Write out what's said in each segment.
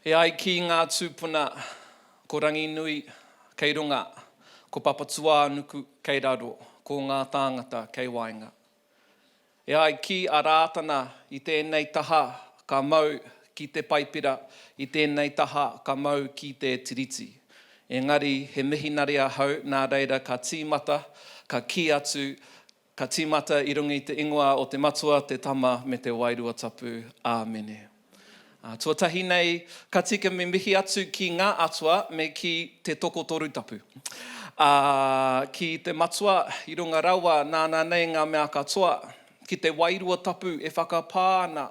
He ai ki ngā tūpuna, ko rangi nui, kei runga, ko papatua nuku, kei raro, ko ngā tāngata, kei wainga. E ai ki a rātana i tēnei taha ka mau ki te paipira, i tēnei taha ka mau ki te tiriti. Engari, he mihi nari a hau, nā reira ka tīmata, ka ki atu, ka tīmata i rungi te ingoa o te matua, te tama me te wairua tapu. Āmene. Tuatahi nei, ka tika me mihi atu ki ngā atua me ki te toko toru tapu. Ki te matua, i runga rawa, nāna nei ngā mea katoa, ki te wairua tapu e whakapāhoana,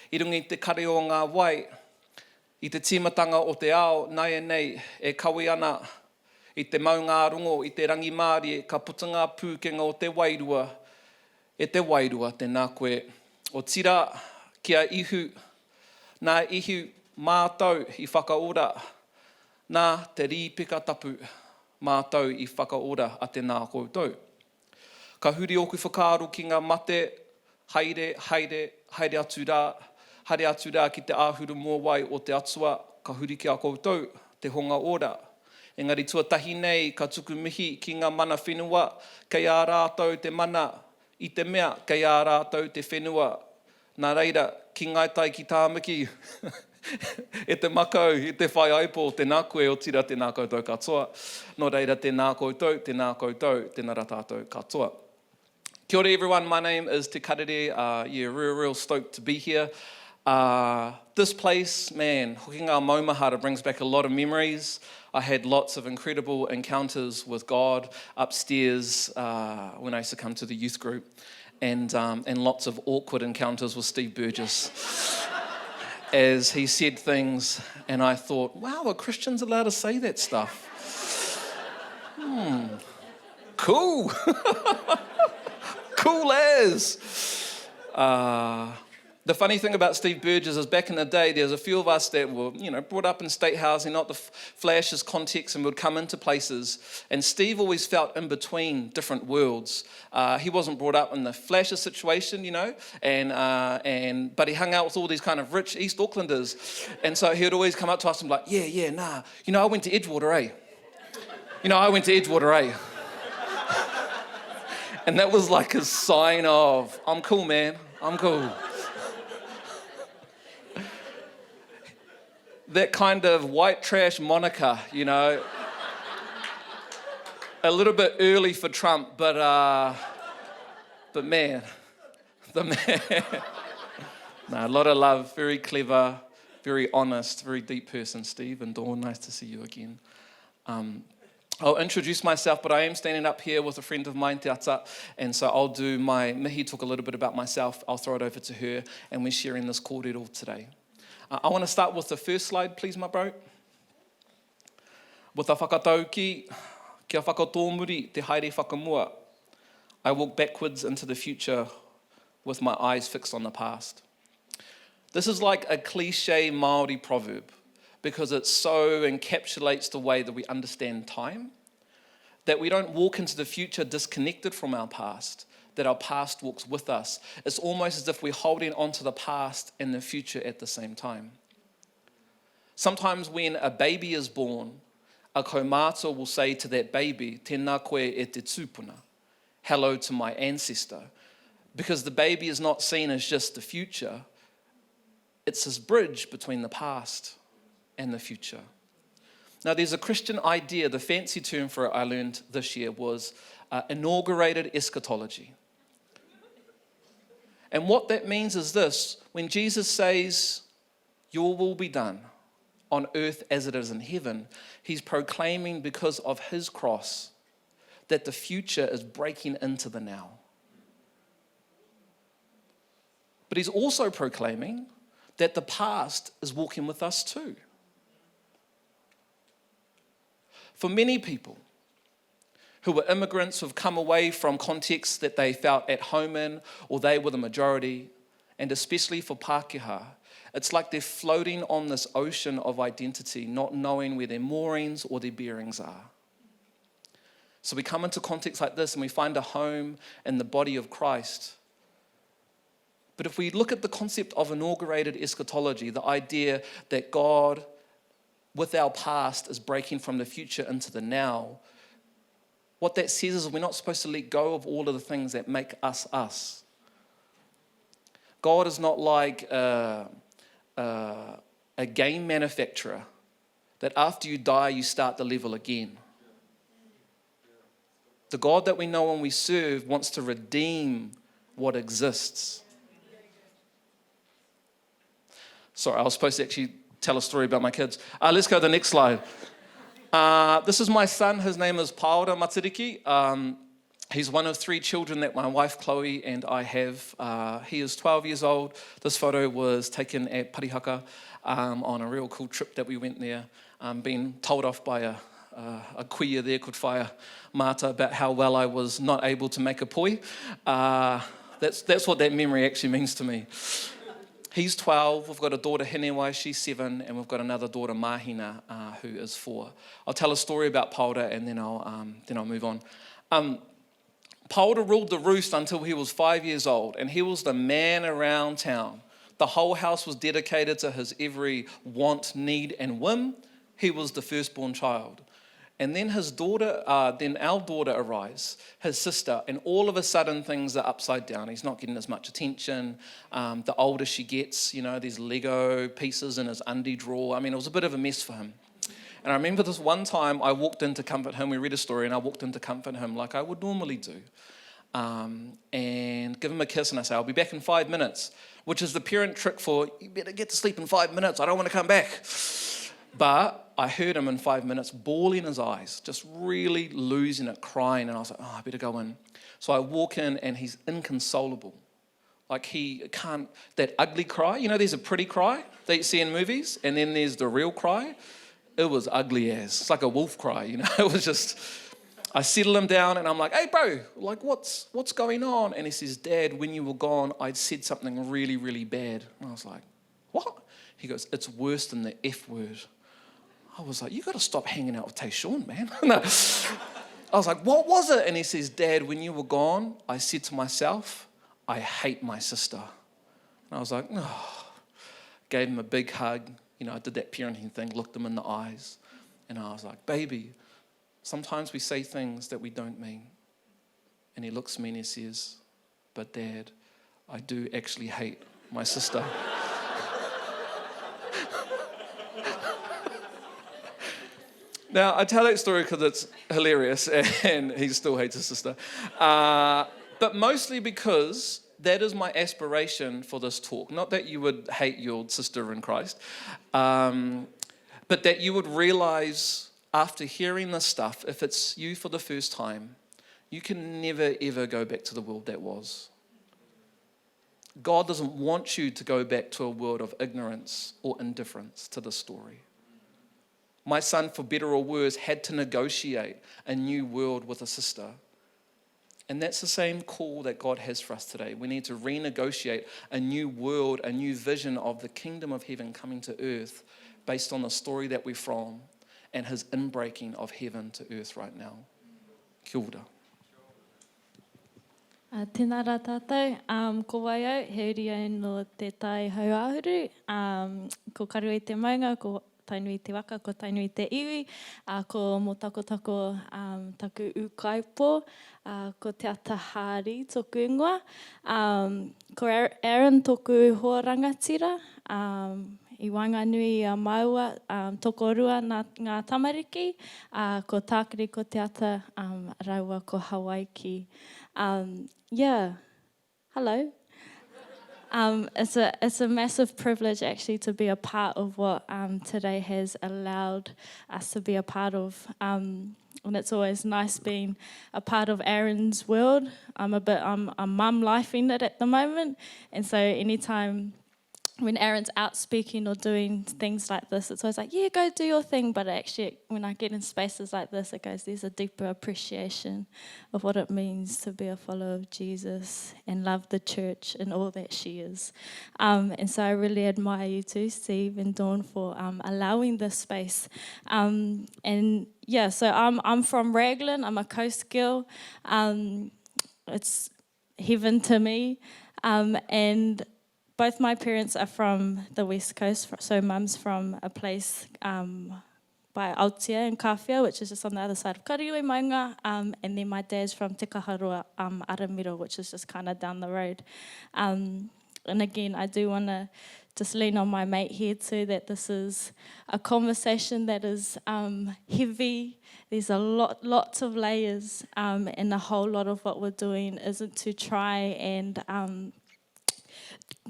i rungi te kare o ngā wai, i te tīmatanga o te ao, nai nei e kawi ana, i te maunga rungo, i te rangi Māori, ka putanga pūkenga o te wairua, e te wairua, tēnā koe, o tira kia ihu, nā ihu mātau i whakaora, nā te rīpika tapu mātau i whakaora a te nā koutou. Ka huri oku whakaaro ki ngā mate, haere atu rā ki te āhuru mua wai o te atua, ka huri ki a koutou, te honga ora. Engari tuatahi nei, ka tuku mihi ki ngā mana whenua, kei ā rātou te mana i te mea, kei ā rātou te whenua. Nā reira, ki ngaitai ki tāmiki, e te makau, e te whai aipo, tēnā koe o tira tēnā koutou katoa. Nō reira, tēnā koutou, tēnā rā tātou katoa. Kia ora everyone, my name is Te Karere. Real stoked to be here. This place, man, hoki ngā maumahara brings back a lot of memories. I had lots of incredible encounters with God upstairs when I used to come to the youth group, and lots of awkward encounters with Steve Burgess as he said things, and I thought, wow, are Christians allowed to say that stuff? Cool. Cool as. The funny thing about Steve Burgess is back in the day, there's a few of us that were, brought up in state housing, not the flashes context, and would come into places. And Steve always felt in between different worlds. He wasn't brought up in the flashes situation, but he hung out with all these kind of rich East Aucklanders. And so he would always come up to us and be like, I went to Edgewater, I went to Edgewater, And that was like a sign of, I'm cool, man, I'm cool. That kind of white trash moniker, a little bit early for Trump, but man, the man. No, a lot of love, very clever, very honest, very deep person, Steve, and Dawn, nice to see you again. I'll introduce myself, but I am standing up here with a friend of mine, Te Ata, and so I'll do my mihi, talk a little bit about myself. I'll throw it over to her, and we're sharing this kōrero today. I want to start with the first slide, please, my bro. With a whakatauki, kia whakatōmuri te haere whakamua. I walk backwards into the future with my eyes fixed on the past. This is like a cliche Maori proverb because it so encapsulates the way that we understand time, that we don't walk into the future disconnected from our past, that our past walks with us. It's almost as if we're holding on to the past and the future at the same time. Sometimes when a baby is born, a kaumātua will say to that baby, tēnā koe e te tūpuna, hello to my ancestor, because the baby is not seen as just the future, it's this bridge between the past and the future. Now there's a Christian idea, the fancy term for it I learned this year was Inaugurated Eschatology. And what that means is this: when Jesus says, your will be done on earth as it is in heaven, he's proclaiming because of his cross that the future is breaking into the now. But he's also proclaiming that the past is walking with us too. For many people who were immigrants who've come away from contexts that they felt at home in, or they were the majority, and especially for Pākehā, it's like they're floating on this ocean of identity, not knowing where their moorings or their bearings are. So we come into contexts like this and we find a home in the body of Christ. But if we look at the concept of inaugurated eschatology, the idea that God, with our past, is breaking from the future into the now, what that says is we're not supposed to let go of all of the things that make us us. God is not like a game manufacturer that after you die, you start the level again. The God that we know and we serve wants to redeem what exists. Sorry, I was supposed to actually tell a story about my kids. Let's go to the next slide. This is my son. His name is Paora Matiriki. He's one of 3 children that my wife Chloe and I have. He is 12 years old. This photo was taken at Parihaka on a real cool trip that we went there. Being told off by a kuia there called Whaia Mata about how well I was not able to make a poi. That's what that memory actually means to me. He's 12, we've got a daughter Hinewai, she's 7, and we've got another daughter Mahina, who is 4. I'll tell a story about Paora and then I'll move on. Paora ruled the roost until he was 5 years old, and he was the man around town. The whole house was dedicated to his every want, need, and whim. He was the firstborn child. And then our daughter arrives, his sister, and all of a sudden things are upside down. He's not getting as much attention. The older she gets, there's Lego pieces in his undie drawer. I mean, it was a bit of a mess for him. And I remember this one time I walked in to comfort him. We read a story and I walked in to comfort him like I would normally do. And give him a kiss and I say, I'll be back in 5 minutes, which is the parent trick for, you better get to sleep in 5 minutes. I don't want to come back. But I heard him in 5 minutes, bawling his eyes, just really losing it, crying. And I was like, I better go in. So I walk in and he's inconsolable. Like he can't, that ugly cry. There's a pretty cry that you see in movies. And then there's the real cry. It was ugly as. It's like a wolf cry, It was just, I settle him down and I'm like, hey bro, like what's going on? And he says, Dad, when you were gone, I'd said something really, really bad. And I was like, what? He goes, it's worse than the F word. I was like, you got to stop hanging out with Tayshaun, man. No. I was like, what was it? And he says, Dad, when you were gone, I said to myself, I hate my sister. And I was like, oh. Gave him a big hug. I did that parenting thing, looked him in the eyes. And I was like, baby, sometimes we say things that we don't mean. And he looks at me and he says, but Dad, I do actually hate my sister. Now, I tell that story because it's hilarious and he still hates his sister. But mostly because that is my aspiration for this talk. Not that you would hate your sister in Christ, but that you would realize after hearing this stuff, if it's you for the first time, you can never, ever go back to the world that was. God doesn't want you to go back to a world of ignorance or indifference to the story. My son, for better or worse, had to negotiate a new world with a sister. And that's the same call that God has for us today. We need to renegotiate a new world, a new vision of the kingdom of heaven coming to earth based on the story that we're from and his inbreaking of heaven to earth right now. Kia ora. Tēnā rā tātou, ko waiau, he uri au no te tai hauahuru, ko karu i te maunga, ko tainui te waka, ko tainui te iwi, ko mō tako taku ukaipo, ko te ata hāri tōku ingoa, ko Aaron tōku hoa rangatira, I Wanganui a Maua, toko rua ngā tamariki, ko tākiri ko te ata raua ko Hawaii. Hello. It's a massive privilege actually to be a part of what today has allowed us to be a part of. And it's always nice being a part of Aaron's world. I'm mum lifing it at the moment, and so anytime when Aaron's out speaking or doing things like this, it's always like, yeah, go do your thing. But actually, when I get in spaces like this, it goes, there's a deeper appreciation of what it means to be a follower of Jesus and love the church and all that she is. And so I really admire you too, Steve and Dawn, for allowing this space. So I'm from Raglan. I'm a coast girl. It's heaven to me. And both my parents are from the West Coast, so mum's from a place by Aotearoa in Kawhia, which is just on the other side of Karioi Maunga, and then my dad's from Te Kaharua, Aramiro, which is just kind of down the road. And again, I do want to just lean on my mate here too, that this is a conversation that is heavy. There's lots of layers, and a whole lot of what we're doing isn't to try and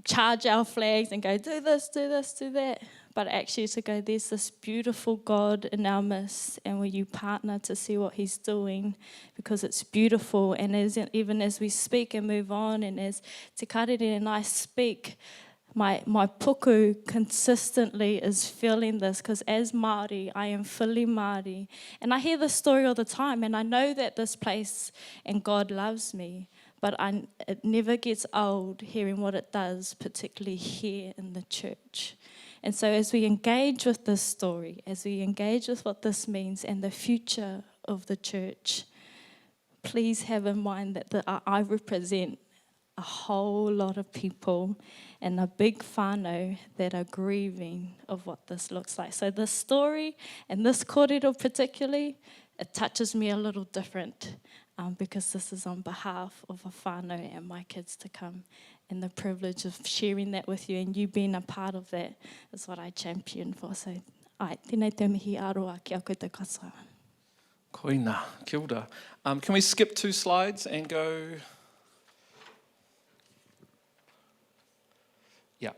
charge our flags and go, do this, do this, do that. But actually to go, there's this beautiful God in our midst, and will you partner to see what he's doing, because it's beautiful. And even as we speak and move on, and as Te Karere and I speak, my puku consistently is feeling this, because as Māori, I am fully Māori. And I hear this story all the time, and I know that this place and God loves me. But it never gets old hearing what it does, particularly here in the church. And so as we engage with this story, as we engage with what this means and the future of the church, please have in mind that I represent a whole lot of people and a big whānau that are grieving of what this looks like. So this story and this kōrero particularly, it touches me a little different. Because this is on behalf of a whānau and my kids to come, and the privilege of sharing that with you, and you being a part of that is what I champion for. So, tēnei te mihi aroa ki a koutou katoa. Koina, kia ora. Can we skip 2 slides and go? Yeah.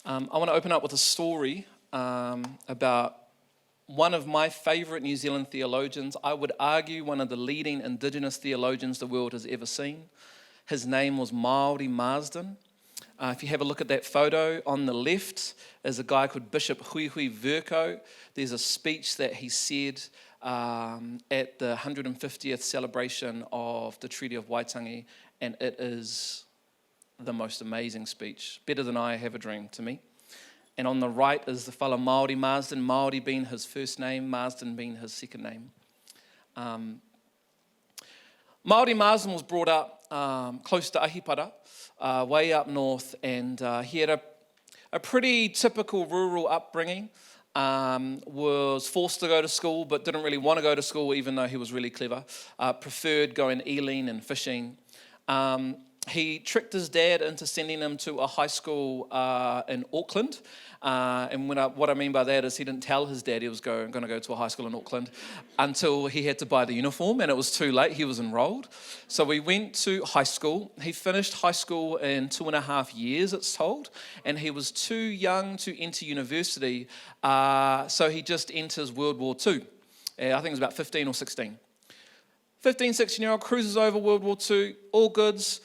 I want to open up with a story about one of my favourite New Zealand theologians. I would argue one of the leading Indigenous theologians the world has ever seen. His name was Maori Marsden. If you have a look at that photo, on the left is a guy called Bishop Huihui Verko. There's a speech that he said at the 150th celebration of the Treaty of Waitangi, and it is the most amazing speech. Better than I Have a Dream to me. And on the right is the fella Maori Marsden, Maori being his first name, Marsden being his second name. Maori Marsden was brought up close to Ahipara, way up north, and he had a pretty typical rural upbringing. Was forced to go to school, but didn't really want to go to school, even though he was really clever. Preferred going eeling and fishing. He tricked his dad into sending him to a high school in Auckland. And what I mean by that is he didn't tell his dad he was going to go to a high school in Auckland until he had to buy the uniform, and it was too late. He was enrolled. So we went to high school. He finished high school in 2.5 years, it's told, and he was too young to enter university, so he just enters World War II. I think it was about 15 or 16. 15, 16-year-old cruises over World War II, all goods,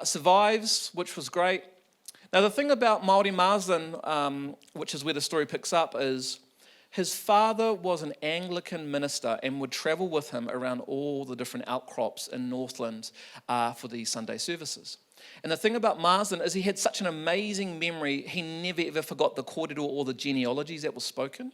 survives, which was great. Now, the thing about Maori Marsden, which is where the story picks up, is his father was an Anglican minister and would travel with him around all the different outcrops in Northland for the Sunday services. And the thing about Marsden is he had such an amazing memory, he never ever forgot the kōrero or the genealogies that were spoken.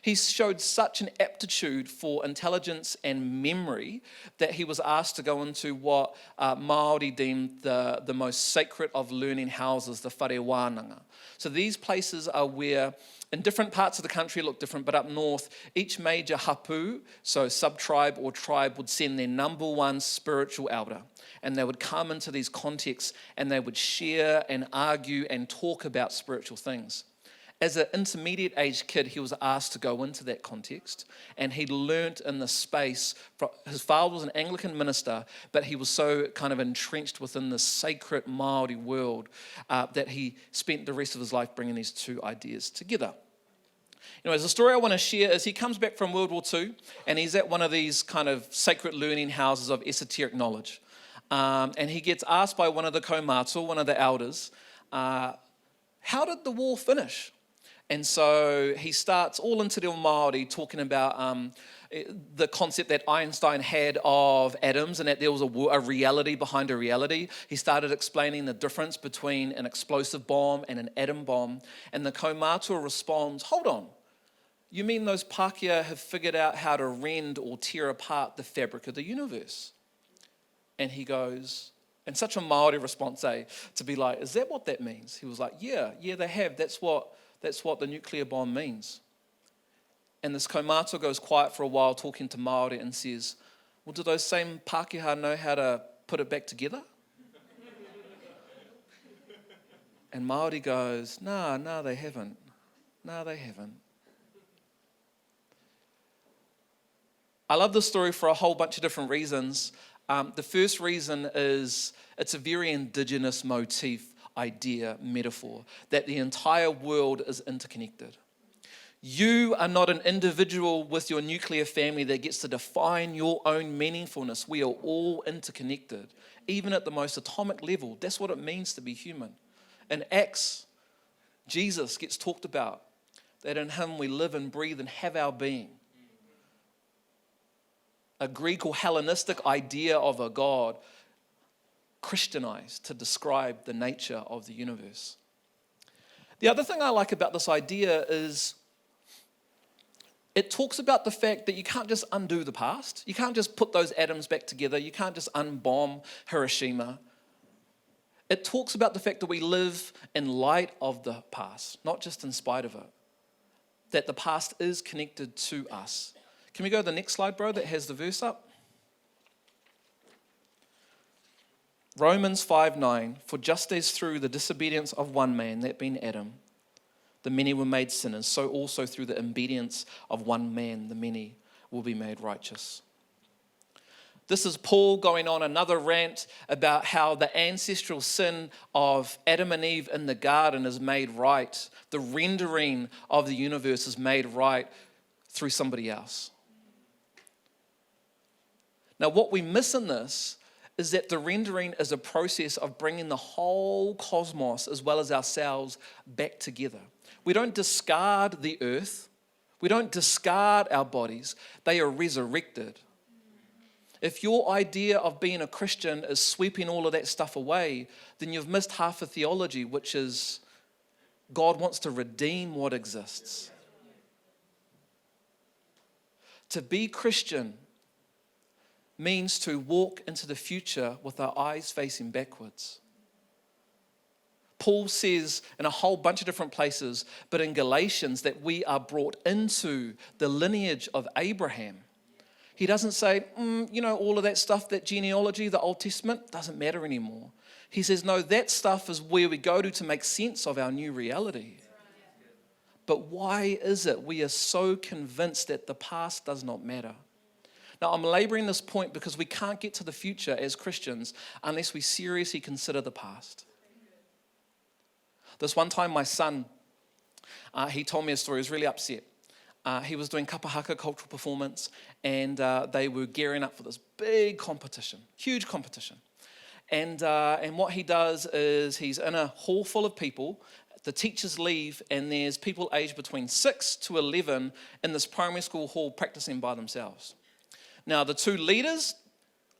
He showed such an aptitude for intelligence and memory that he was asked to go into what Māori deemed the most sacred of learning houses, the whare wānanga. So these places are where, in different parts of the country look different, but up north, each major hapu, so sub-tribe or tribe, would send their number one spiritual elder. And they would come into these contexts and they would share and argue and talk about spiritual things. As an intermediate age kid, he was asked to go into that context, and he learnt in the space. His father was an Anglican minister, but he was so kind of entrenched within the sacred Māori world that he spent the rest of his life bringing these two ideas together. Anyways, the story I want to share is he comes back from World War II, and he's at one of these kind of sacred learning houses of esoteric knowledge. And he gets asked by one of the kaumātua, one of the elders, how did the war finish? And so he starts all into Te Māori talking about the concept that Einstein had of atoms and that there was a reality behind a reality. He started explaining the difference between an explosive bomb and an atom bomb. And the kaumātua responds, hold on, you mean those Pākehā have figured out how to rend or tear apart the fabric of the universe? And he goes, And such a Maori response, to be like, is that what that means? He was like, yeah, they have. That's what the nuclear bomb means. And this kaumātua goes quiet for a while talking to Maori and says, well, do those same Pākehā know how to put it back together? And Maori goes, no, they haven't. No, they haven't. I love this story for a whole bunch of different reasons. The first reason is it's a very indigenous motif, idea, metaphor, that the entire world is interconnected. You are not an individual with your nuclear family that gets to define your own meaningfulness. We are all interconnected, even at the most atomic level. That's what it means to be human. In Acts, Jesus gets talked about, that in him we live and breathe and have our being. A Greek or Hellenistic idea of a God Christianized to describe the nature of the universe. The other thing I like about this idea is it talks about the fact that you can't just undo the past. You can't just put those atoms back together. You can't just unbomb Hiroshima. It talks about the fact that we live in light of the past, not just in spite of it. That the past is connected to us. Can we go to the next slide, bro, that has the verse up? Romans 5:9, for just as through the disobedience of one man, that being Adam, the many were made sinners, so also through the obedience of one man, the many will be made righteous. This is Paul going on another rant about how the ancestral sin of Adam and Eve in the garden is made right. The rendering of the universe is made right through somebody else. Now, what we miss in this is that the rendering is a process of bringing the whole cosmos as well as ourselves back together. We don't discard the earth. We don't discard our bodies. They are resurrected. If your idea of being a Christian is sweeping all of that stuff away, then you've missed half of theology, which is God wants to redeem what exists. To be Christian means to walk into the future with our eyes facing backwards. Paul says in a whole bunch of different places, but in Galatians, that we are brought into the lineage of Abraham. He doesn't say, all of that stuff, that genealogy, the Old Testament, doesn't matter anymore. He says, no, that stuff is where we go to make sense of our new reality. But why is it we are so convinced that the past does not matter? Now, I'm laboring this point because we can't get to the future as Christians unless we seriously consider the past. This one time, my son, he told me a story. He was really upset. He was doing kapahaka cultural performance, and they were gearing up for this big competition, huge competition. And what he does is he's in a hall full of people. The teachers leave, and there's people aged between 6 to 11 in this primary school hall practicing by themselves. Now, the two leaders,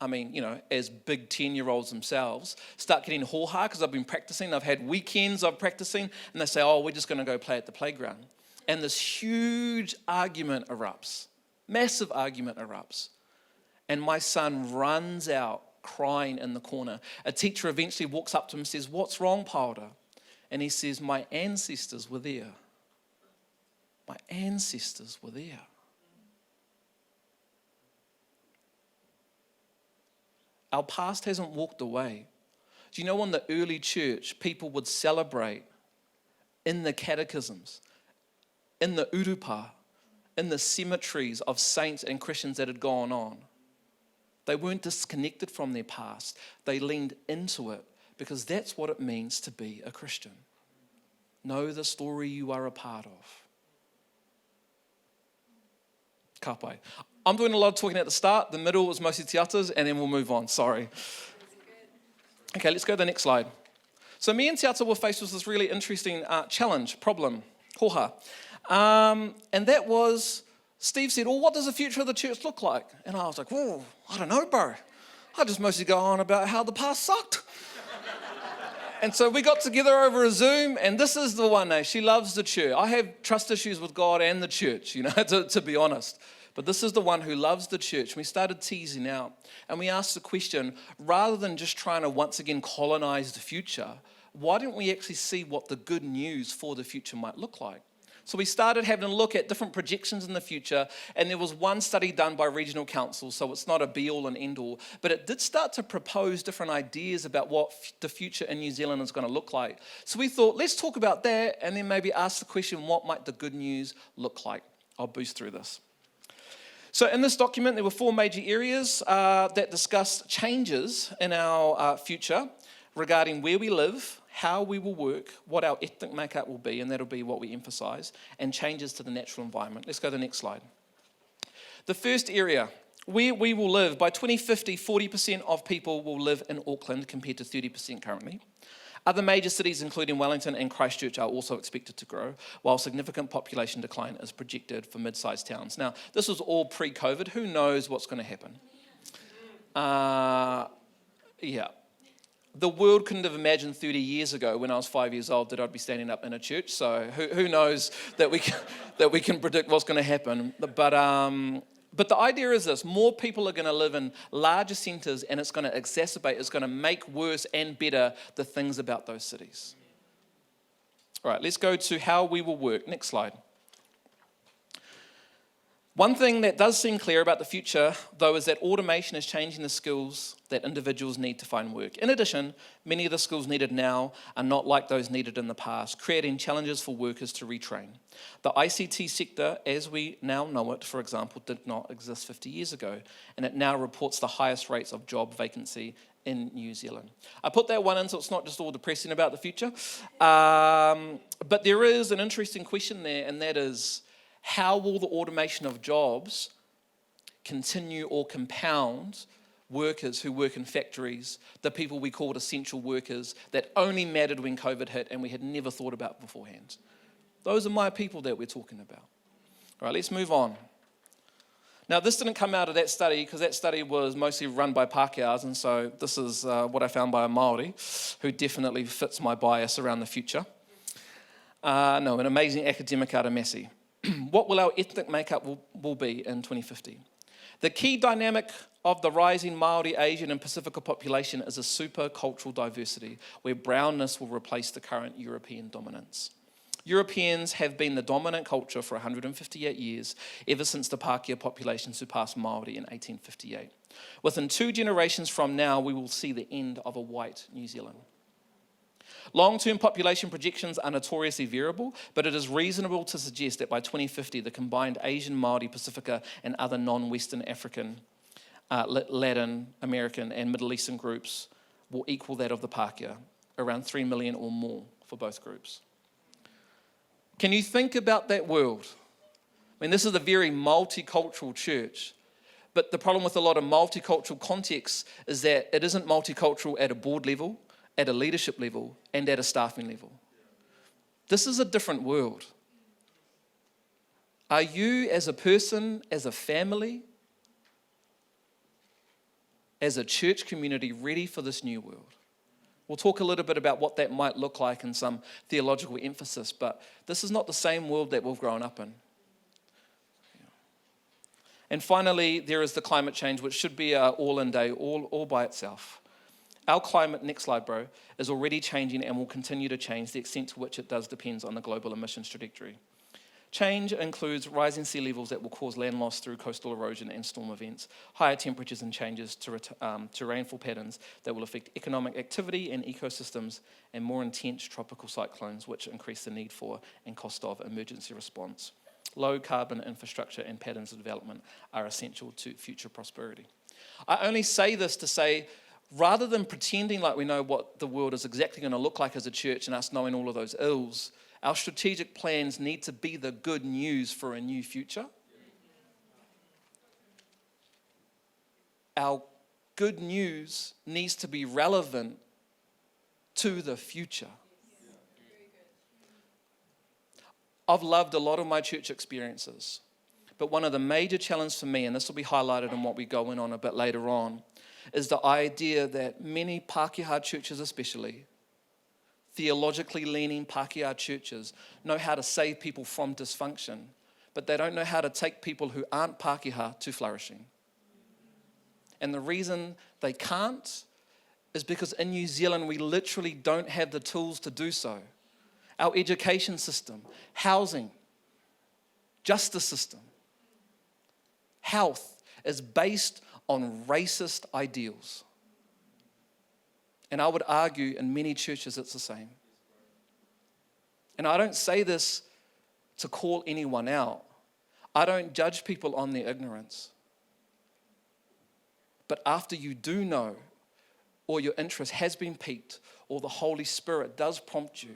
as big 10-year-olds themselves, start getting hoha because I've been practicing. I've had weekends of practicing, and they say, we're just going to go play at the playground. And this huge argument erupts, massive argument erupts. And my son runs out crying in the corner. A teacher eventually walks up to him and says, what's wrong, Paora? And he says, my ancestors were there. My ancestors were there. Our past hasn't walked away. Do you know in the early church, people would celebrate in the catechisms, in the urupa, in the cemeteries of saints and Christians that had gone on? They weren't disconnected from their past. They leaned into it because that's what it means to be a Christian. Know the story you are a part of. Ka pai. I'm doing a lot of talking at the start. The middle was mostly te atas, and then we'll move on. Sorry. Okay, let's go to the next slide. So me and te ata were faced with this really interesting challenge, problem, hoha. And that was, Steve said, well, what does the future of the church look like? And I was like, whoa, I don't know, bro. I just mostly go on about how the past sucked. And so we got together over a Zoom, and this is the one, she loves the church. I have trust issues with God and the church, to be honest. But this is the one who loves the church. We started teasing out, and we asked the question, rather than just trying to once again colonize the future, why don't we actually see what the good news for the future might look like? So we started having a look at different projections in the future, and there was one study done by regional councils, so it's not a be-all and end-all, but it did start to propose different ideas about what the future in New Zealand is going to look like. So we thought, let's talk about that, and then maybe ask the question, what might the good news look like? I'll boost through this. So in this document, there were 4 major areas that discussed changes in our future regarding where we live, how we will work, what our ethnic makeup will be, and that'll be what we emphasize, and changes to the natural environment. Let's go to the next slide. The first area, where we will live. By 2050, 40% of people will live in Auckland compared to 30% currently. Other major cities, including Wellington and Christchurch, are also expected to grow, while significant population decline is projected for mid-sized towns. Now, this was all pre-COVID. Who knows what's going to happen? Yeah. The world couldn't have imagined 30 years ago, when I was 5 years old, that I'd be standing up in a church. So who knows that we can predict what's going to happen. But the idea is this: more people are going to live in larger centres, and it's going to exacerbate, it's going to make worse and better the things about those cities. All right, let's go to how we will work. Next slide. One thing that does seem clear about the future, though, is that automation is changing the skills that individuals need to find work. In addition, many of the skills needed now are not like those needed in the past, creating challenges for workers to retrain. The ICT sector, as we now know it, for example, did not exist 50 years ago, and it now reports the highest rates of job vacancy in New Zealand. I put that one in so it's not just all depressing about the future, but there is an interesting question there, and that is, how will the automation of jobs continue or compound workers who work in factories, the people we called essential workers that only mattered when COVID hit and we had never thought about beforehand? Those are my people that we're talking about. All right, let's move on. Now, this didn't come out of that study because that study was mostly run by Pākehās, and so this is what I found by a Maori who definitely fits my bias around the future. An amazing academic out of Massey. What will our ethnic makeup will be in 2050? The key dynamic of the rising Maori, Asian and Pacifica population is a super cultural diversity where brownness will replace the current European dominance. Europeans have been the dominant culture for 158 years, ever since the Pākehā population surpassed Maori in 1858. Within 2 generations from now, we will see the end of a white New Zealand. Long-term population projections are notoriously variable, but it is reasonable to suggest that by 2050, the combined Asian, Maori, Pacifica, and other non-Western African, Latin American, and Middle Eastern groups will equal that of the Pākehā, around 3 million or more for both groups. Can you think about that world? I mean, this is a very multicultural church, but the problem with a lot of multicultural contexts is that it isn't multicultural at a board level, at a leadership level, and at a staffing level. This is a different world. Are you, as a person, as a family, as a church community, ready for this new world? We'll talk a little bit about what that might look like in some theological emphasis, but this is not the same world that we've grown up in. And finally, there is the climate change, which should be an all-in day, all by itself. Our climate, next slide, bro, is already changing and will continue to change. The extent to which it does depends on the global emissions trajectory. Change includes rising sea levels that will cause land loss through coastal erosion and storm events, higher temperatures and changes to rainfall patterns that will affect economic activity and ecosystems, and more intense tropical cyclones, which increase the need for and cost of emergency response. Low carbon infrastructure and patterns of development are essential to future prosperity. I only say this to say, rather than pretending like we know what the world is exactly going to look like as a church and us knowing all of those ills, our strategic plans need to be the good news for a new future. Our good news needs to be relevant to the future. I've loved a lot of my church experiences, but one of the major challenges for me, and this will be highlighted in what we go in on a bit later on, is the idea that many Pākehā churches especially, theologically leaning Pākehā churches, know how to save people from dysfunction, but they don't know how to take people who aren't Pākehā to flourishing. And the reason they can't is because in New Zealand, we literally don't have the tools to do so. Our education system, housing, justice system, health is based on racist ideals. And I would argue in many churches it's the same. And I don't say this to call anyone out. I don't judge people on their ignorance. But after you do know, or your interest has been piqued, or the Holy Spirit does prompt you,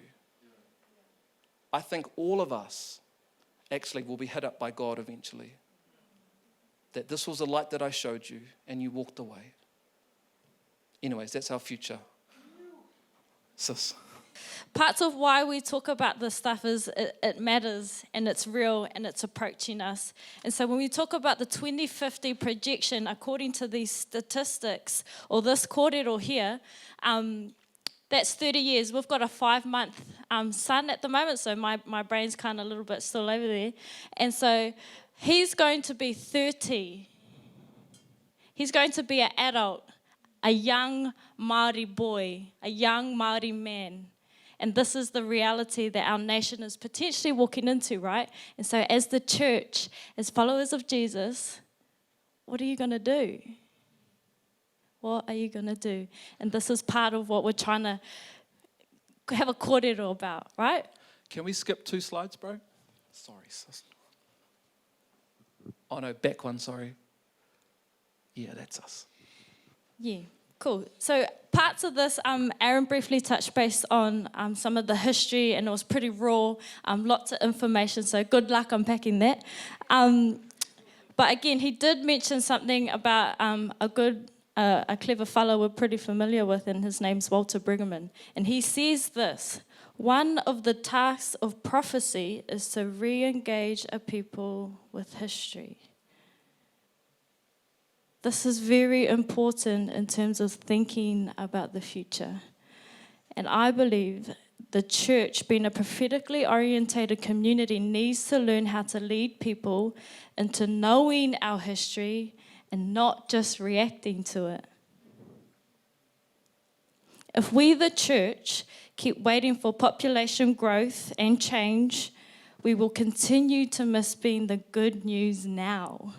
I think all of us actually will be hit up by God eventually. That this was the light that I showed you, and you walked away. Anyways, that's our future. Sis. Parts of why we talk about this stuff is it matters and it's real and it's approaching us. And so when we talk about the 2050 projection, according to these statistics, or this kōrero here, that's 30 years. We've got a 5-month son at the moment, so my brain's kind of a little bit still over there. And so he's going to be 30. He's going to be an adult, a young Maori boy, a young Maori man. And this is the reality that our nation is potentially walking into, right? And so as the church, as followers of Jesus, what are you going to do? What are you going to do? And this is part of what we're trying to have a kōrero about, right? Can we skip 2 slides, bro? Sorry, sis. Oh, no, back one, sorry. Yeah, that's us. Yeah. Cool. So parts of this, Aaron briefly touched base on some of the history, and it was pretty raw, lots of information, so good luck unpacking that. But again, he did mention something about a clever fellow we're pretty familiar with, and his name's Walter Brigham. And he says this: one of the tasks of prophecy is to re-engage a people with history. This is very important in terms of thinking about the future. And I believe the church, being a prophetically orientated community, needs to learn how to lead people into knowing our history and not just reacting to it. If we, the church, keep waiting for population growth and change, we will continue to miss being the good news now.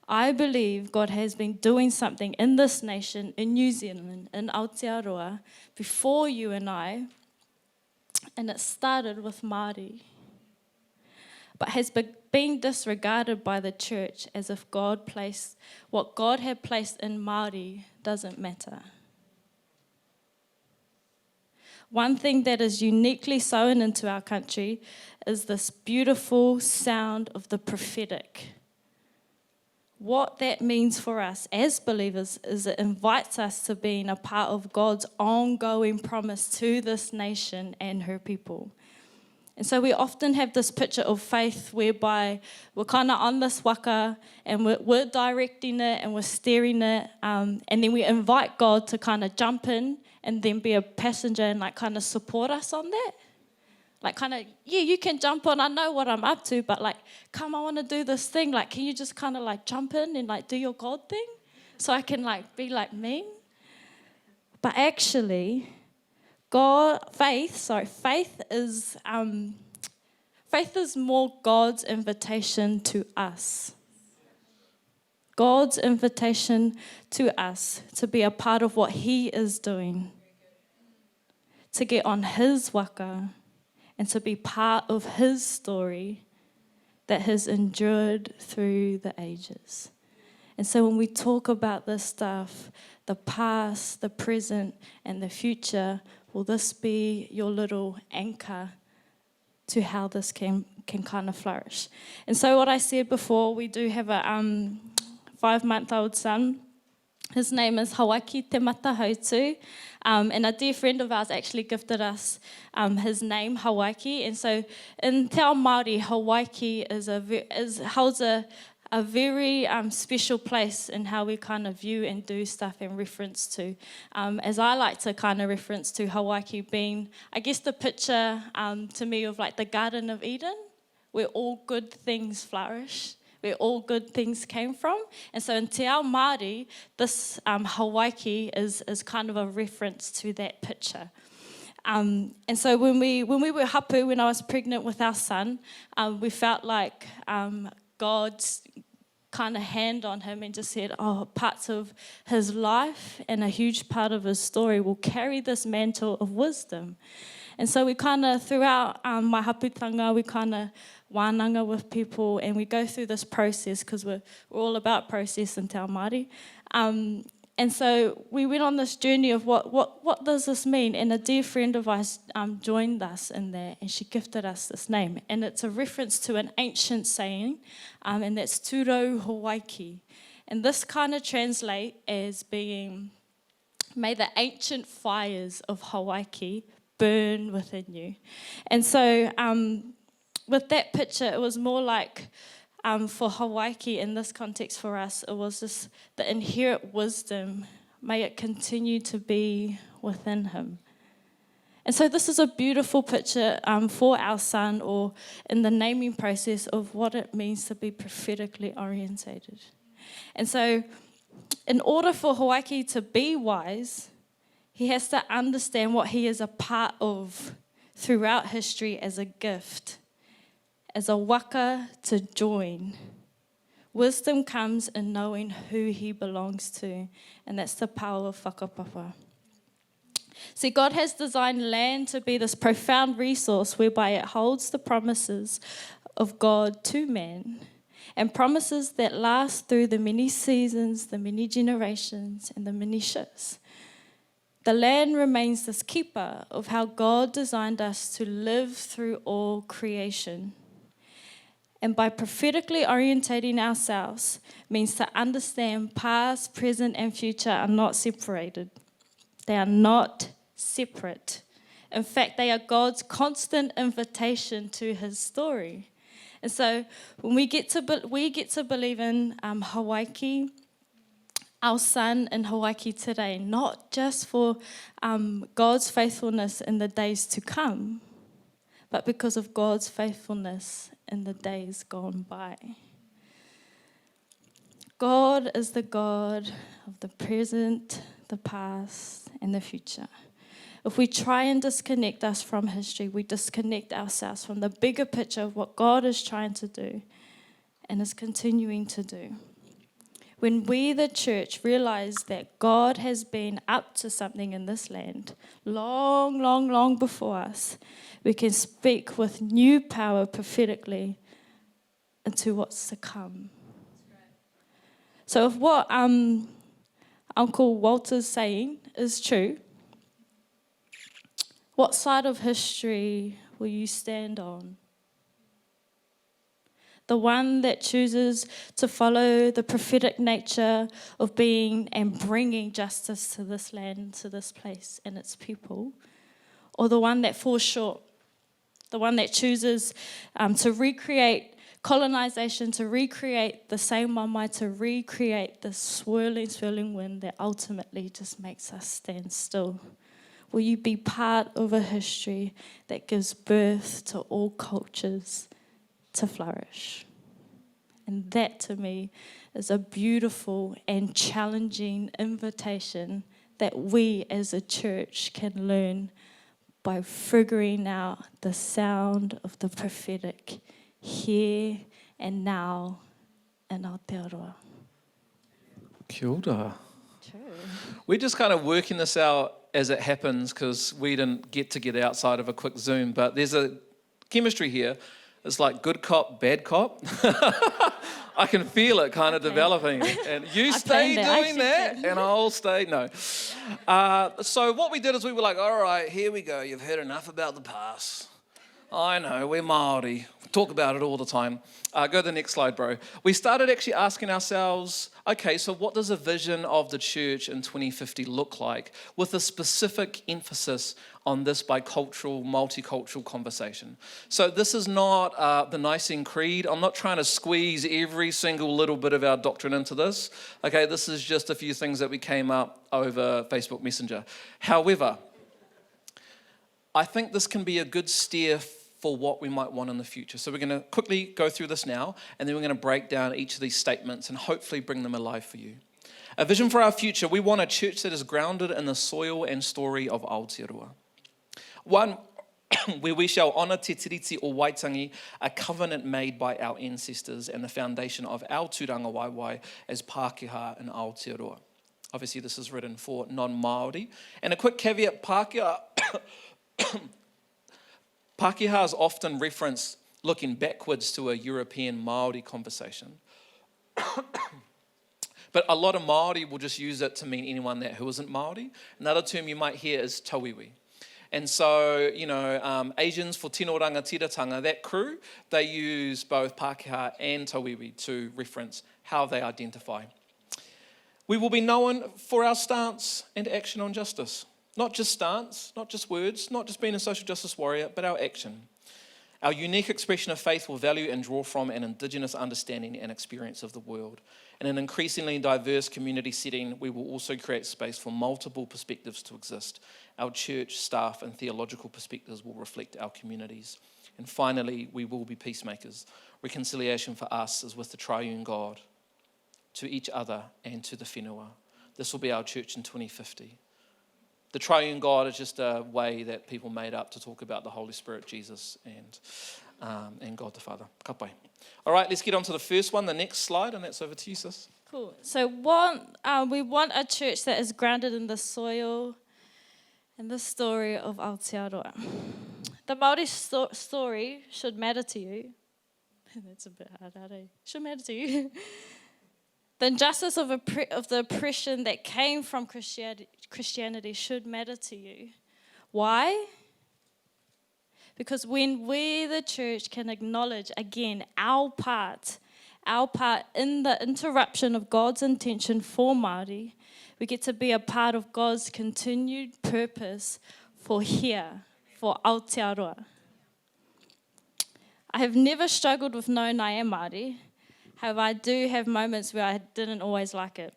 I believe God has been doing something in this nation, in New Zealand, in Aotearoa, before you and I, and it started with Māori, but has been disregarded by the church as if what God had placed in Māori doesn't matter. One thing that is uniquely sown into our country is this beautiful sound of the prophetic. What that means for us as believers is it invites us to being a part of God's ongoing promise to this nation and her people. And so we often have this picture of faith whereby we're kind of on this waka and we're directing it and we're steering it, and then we invite God to kind of jump in and then be a passenger and like kind of support us on that. Like kind of, yeah, you can jump on, I know what I'm up to, but like, come, I want to do this thing. Like, can you just kind of like jump in and like do your God thing so I can like be like me? But actually, faith is more God's invitation to us. God's invitation to us to be a part of what He is doing, to get on His waka, and to be part of His story that has endured through the ages. And so when we talk about this stuff, the past, the present, and the future, will this be your little anchor to how this can kind of flourish? And so what I said before, we do have a 5-month-old son. His name is Hawaiki Te Matahautu, and a dear friend of ours actually gifted us his name, Hawaiki. And so in Te Ao Māori, Hawaiki holds a very special place in how we kind of view and do stuff in reference to. As I like to kind of reference to Hawaiki being, I guess, the picture to me of like the Garden of Eden, where all good things flourish, where all good things came from. And so in Te Ao Māori, this Hawaii is kind of a reference to that picture. And so when we were hapu, when I was pregnant with our son, we felt like God's kind of hand on him and just said, parts of his life and a huge part of his story will carry this mantle of wisdom. And so we kind of, throughout my haputanga, we kind of wānanga with people, and we go through this process because we're all about process in Te Ao Māori. And so we went on this journey of what does this mean? And a dear friend of ours joined us in there, and she gifted us this name. And it's a reference to an ancient saying, and that's Tūrau Hawaii. And this kind of translate as being, may the ancient fires of Hawaii burn within you. And so with that picture, it was more like, for Hawaii, in this context for us, it was just the inherent wisdom, may it continue to be within him. And so this is a beautiful picture for our son, or in the naming process of what it means to be prophetically orientated. And so in order for Hawaii to be wise, he has to understand what he is a part of throughout history as a gift, as a waka to join. Wisdom comes in knowing who he belongs to, and that's the power of whakapapa. See, God has designed land to be this profound resource whereby it holds the promises of God to man, and promises that last through the many seasons, the many generations, and the many shifts. The land remains this keeper of how God designed us to live through all creation. And by prophetically orientating ourselves means to understand past, present, and future are not separated. They are not separate. In fact, they are God's constant invitation to his story. And so when we get to believe in Hawaii, our son in Hawaii today, not just for God's faithfulness in the days to come, but because of God's faithfulness in the days gone by. God is the God of the present, the past, and the future. If we try and disconnect us from history, we disconnect ourselves from the bigger picture of what God is trying to do and is continuing to do. When we, the church, realize that God has been up to something in this land long, long, long before us, we can speak with new power prophetically into what's to come. So if what Uncle Walter's saying is true, what side of history will you stand on? The one that chooses to follow the prophetic nature of being and bringing justice to this land, to this place and its people? Or the one that falls short? The one that chooses to recreate colonization, to recreate the same mamai, to recreate the swirling wind that ultimately just makes us stand still? Will you be part of a history that gives birth to all cultures to flourish? And that, to me, is a beautiful and challenging invitation that we as a church can learn by figuring out the sound of the prophetic here and now in Aotearoa. Kia ora. True. We're just kind of working this out as it happens because we didn't get together outside of a quick Zoom, but there's a chemistry here. It's like good cop, bad cop. I can feel it kind of developing. And you stay doing that, and I'll stay, no. So what we did is we were like, all right, here we go. You've heard enough about the past. I know, we're Maori. We talk about it all the time. Go to the next slide, bro. We started actually asking ourselves, okay, so what does a vision of the church in 2050 look like, with a specific emphasis on this bicultural, multicultural conversation? So this is not the Nicene Creed. I'm not trying to squeeze every single little bit of our doctrine into this. Okay, this is just a few things that we came up over Facebook Messenger. However, I think this can be a good steer for what we might want in the future. So we're going to quickly go through this now, and then we're going to break down each of these statements and hopefully bring them alive for you. A vision for our future. We want a church that is grounded in the soil and story of Aotearoa. One, where we shall honour Te Tiriti o Waitangi, a covenant made by our ancestors and the foundation of our tūranga waiwai as Pākehā in Aotearoa. Obviously, this is written for non-Maori. And a quick caveat, Pākehā is often referenced looking backwards to a European Maori conversation. But a lot of Maori will just use it to mean anyone who isn't Maori. Another term you might hear is tauiwi. And so, Asians for tino rangatiratanga, that crew, they use both Pākehā and tauiwi to reference how they identify. We will be known for our stance and action on justice. Not just stance, not just words, not just being a social justice warrior, but our action. Our unique expression of faith will value and draw from an Indigenous understanding and experience of the world. In an increasingly diverse community setting, we will also create space for multiple perspectives to exist. Our church, staff, and theological perspectives will reflect our communities. And finally, we will be peacemakers. Reconciliation for us is with the triune God, to each other and to the whenua. This will be our church in 2050. The triune God is just a way that people made up to talk about the Holy Spirit, Jesus, and God the Father. Ka pai. All right, let's get on to the first one, the next slide, and that's over to you, sis. Cool. So we want a church that is grounded in the soil and the story of Aotearoa. The Maori story should matter to you. That's a bit hard, eh? Should matter to you. The injustice of the oppression that came from Christianity should matter to you. Why? Because when we, the church, can acknowledge, again, our part in the interruption of God's intention for Māori, we get to be a part of God's continued purpose for here, for Aotearoa. I have never struggled with knowing I am Māori. However, I do have moments where I didn't always like it.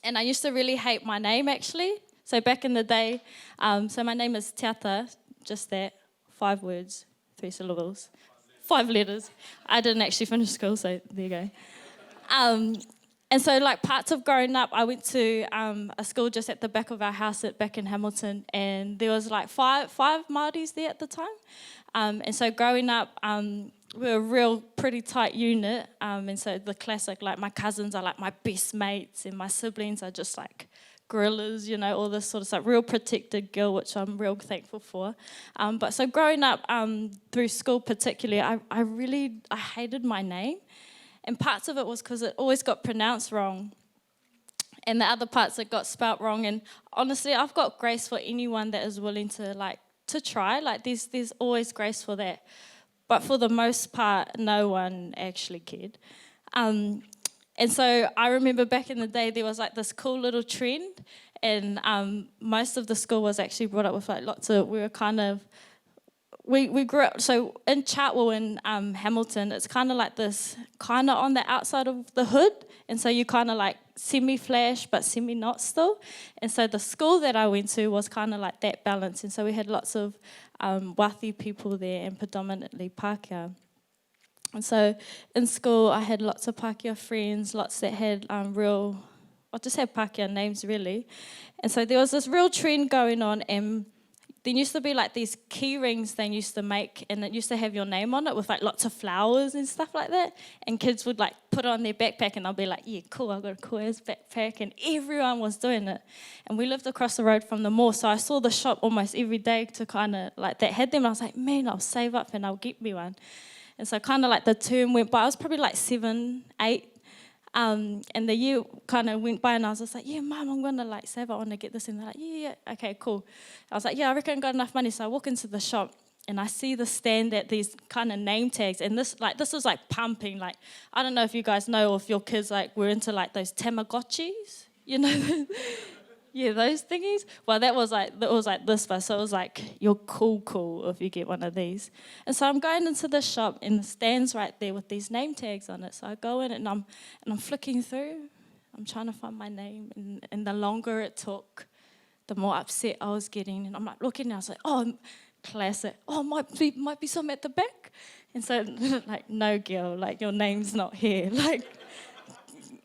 And I used to really hate my name, actually. So back in the day, so my name is Te Ata, just that, 5 words, 3 syllables, 5 letters. I didn't actually finish school, so there you go. And so, like, parts of growing up, I went to a school just at the back of our house back in Hamilton, and there was like five Māoris there at the time. And so growing up, we were a real pretty tight unit, and so the classic, like my cousins are like my best mates, and my siblings are just like gorillas, all this sort of stuff, real protected girl, which I'm real thankful for. But so growing up through school particularly, I hated my name, and parts of it was because it always got pronounced wrong, and the other parts it got spelt wrong. And honestly, I've got grace for anyone that is willing to try. Like there's always grace for that. But for the most part, no one actually cared. And so I remember back in the day, there was like this cool little trend, and most of the school was actually brought up with like lots of, we grew up, so in Chartwell in Hamilton, it's kind of like this, kind of on the outside of the hood, and so you kind of like semi-flash, but semi-not still. And so the school that I went to was kind of like that balance, and so we had lots of Wathi people there, and predominantly Pākehā. And so in school, I had lots of Pākehā friends, lots that had just had Pākehā names really. And so there was this real trend going on, and there used to be like these key rings they used to make, and it used to have your name on it with like lots of flowers and stuff like that. And kids would like put it on their backpack, and they'll be like, yeah, cool, I've got a cool ass backpack. And everyone was doing it. And we lived across the road from the mall, so I saw the shop almost every day to kind of like that had them. I was like, man, I'll save up and I'll get me one. And so kind of like the term went by. I was probably like 7, 8. And the year kind of went by, and I was just like, yeah, Mum, I'm going to like save up, I want to get this. And they're like, yeah, okay, cool. I was like, yeah, I reckon I got enough money. So I walk into the shop, and I see the stand at these kind of name tags. And this was like pumping. Like, I don't know if you guys know, or if your kids like were into like those Tamagotchis, Yeah, those thingies. Well, it was like this far. So it was like, you're cool if you get one of these. And so I'm going into the shop, and the stand's right there with these name tags on it. So I go in, and I'm flicking through. I'm trying to find my name, and the longer it took, the more upset I was getting. And I'm like looking, and I was like, oh, classic, oh, might be some at the back. And so, like, no, girl, like, your name's not here. Like,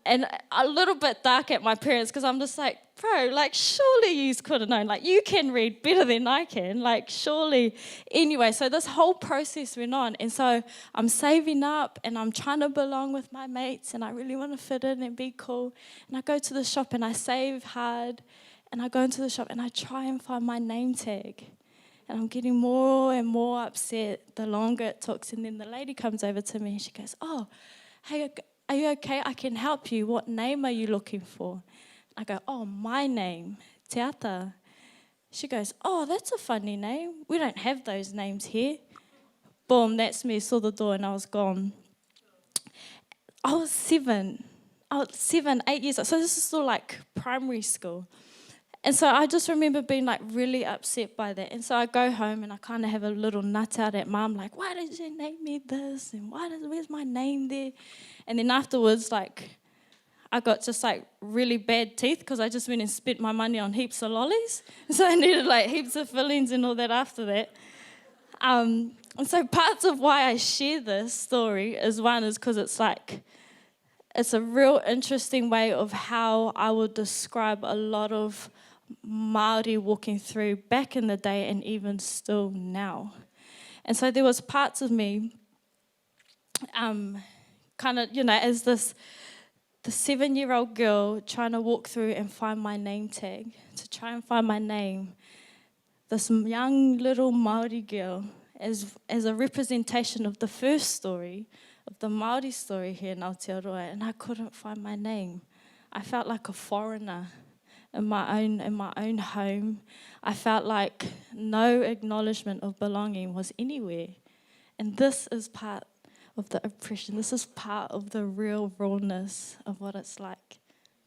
and a little bit dark at my parents because I'm just like, bro, like, surely you could have known. Like, you can read better than I can. Like, surely. Anyway, so this whole process went on. And so I'm saving up and I'm trying to belong with my mates and I really want to fit in and be cool. And I go to the shop and I save hard. And I go into the shop and I try and find my name tag. And I'm getting more and more upset the longer it took. And then the lady comes over to me and she goes, oh, hey, are you okay? I can help you. What name are you looking for? I go, oh, my name, Te Ata. She goes, oh, that's a funny name. We don't have those names here. Boom, that's me. Saw the door and I was gone. I was 7, 8 years old. So this is still like primary school. And so I just remember being like really upset by that. And so I go home and I kind of have a little nut out at mum, like, why did you name me this? And where's my name there? And then afterwards, like, I got just like really bad teeth because I just went and spent my money on heaps of lollies. So I needed like heaps of fillings and all that after that. And so parts of why I share this story is because it's a real interesting way of how I would describe a lot of Maori walking through back in the day and even still now. And so there was parts of me kind of, as the 7-year-old girl trying to walk through and find my name tag, to try and find my name. This young little Maori girl as a representation of the first story, of the Maori story here in Aotearoa, and I couldn't find my name. I felt like a foreigner in my own home. I felt like no acknowledgement of belonging was anywhere. And this is part of the oppression. This is part of the real rawness of what it's like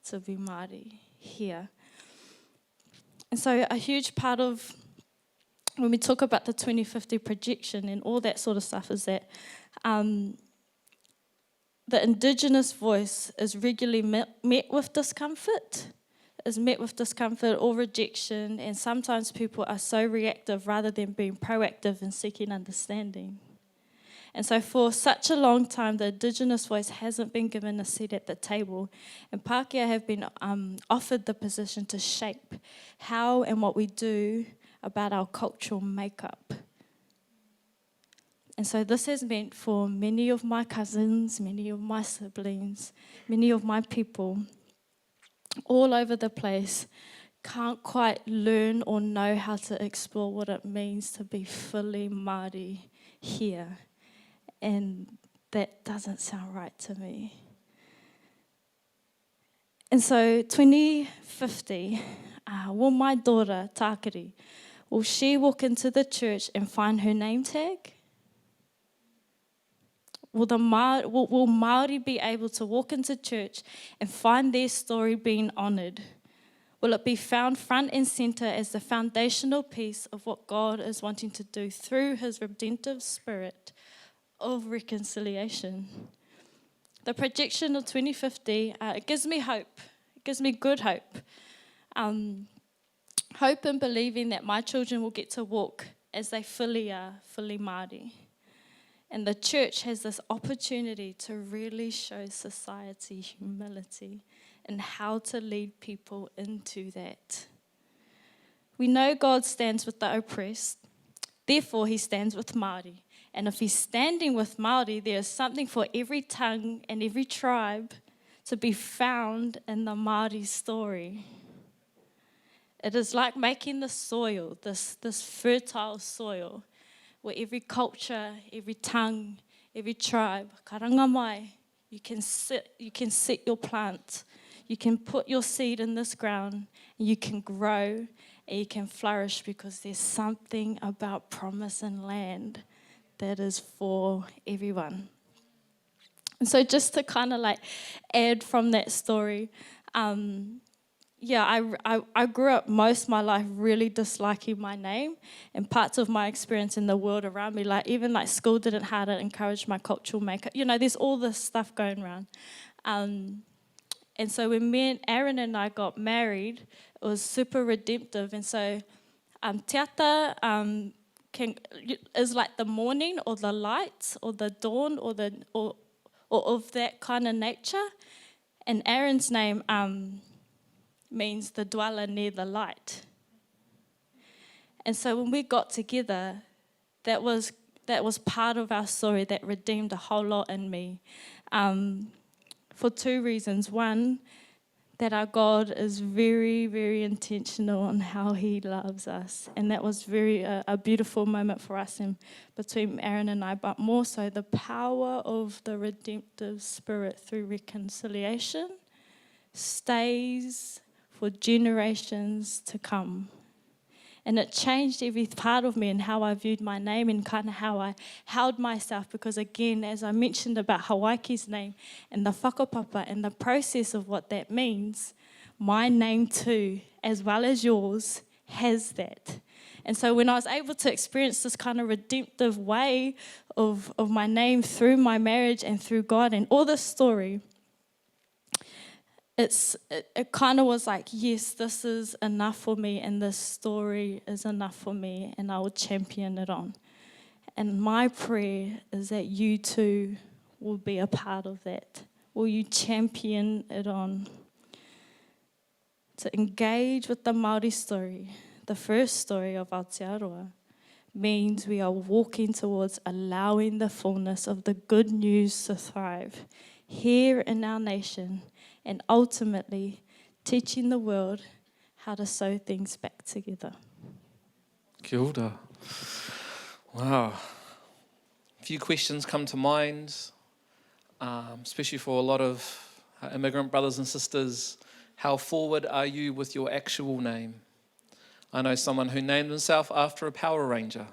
to be Māori here. And so a huge part of when we talk about the 2050 projection and all that sort of stuff is that the Indigenous voice is regularly met with discomfort, or rejection, and sometimes people are so reactive rather than being proactive and seeking understanding. And so for such a long time, the Indigenous voice hasn't been given a seat at the table, and Pākehā have been offered the position to shape how and what we do about our cultural makeup. And so this has meant for many of my cousins, many of my siblings, many of my people, all over the place, can't quite learn or know how to explore what it means to be fully Māori here. And that doesn't sound right to me. And so 2050, will my daughter, Tākiri, will she walk into the church and find her name tag? Will Māori be able to walk into church and find their story being honoured? Will it be found front and centre as the foundational piece of what God is wanting to do through his redemptive spirit of reconciliation? The projection of 2050, it gives me hope. It gives me good hope. Hope in believing that my children will get to walk as they fully are, fully Māori. And the church has this opportunity to really show society humility and how to lead people into that. We know God stands with the oppressed, therefore he stands with Māori. And if he's standing with Māori, there is something for every tongue and every tribe to be found in the Māori story. It is like making the soil, this fertile soil, where every culture, every tongue, every tribe, karanga mai, you can set your plant, you can put your seed in this ground, and you can grow and you can flourish because there's something about promise and land that is for everyone. And so just to kind of like add from that story, I grew up most of my life really disliking my name, and parts of my experience in the world around me, like even like school didn't hard to encourage my cultural makeup. There's all this stuff going around. And so when Aaron and I got married, it was super redemptive. And so Te Ata is like the morning or the light or the dawn or of that kind of nature. And Aaron's name means the dweller near the light. And so when we got together, that was part of our story that redeemed a whole lot in me, for two reasons. One, that our God is very, very intentional on how he loves us. And that was a beautiful moment for us between Aaron and I, but more so the power of the redemptive spirit through reconciliation stays for generations to come. And it changed every part of me and how I viewed my name and kind of how I held myself. Because again, as I mentioned about Hawaii's name and the whakapapa and the process of what that means, my name too, as well as yours, has that. And so when I was able to experience this kind of redemptive way of my name through my marriage and through God and all this story, it kind of was like, yes, this is enough for me and this story is enough for me and I will champion it on. And my prayer is that you too will be a part of that. Will you champion it on? To engage with the Maori story, the first story of Aotearoa, means we are walking towards allowing the fullness of the good news to thrive here in our nation, and ultimately teaching the world how to sew things back together. Kia ora. Wow. A few questions come to mind, especially for a lot of immigrant brothers and sisters. How forward are you with your actual name? I know someone who named himself after a Power Ranger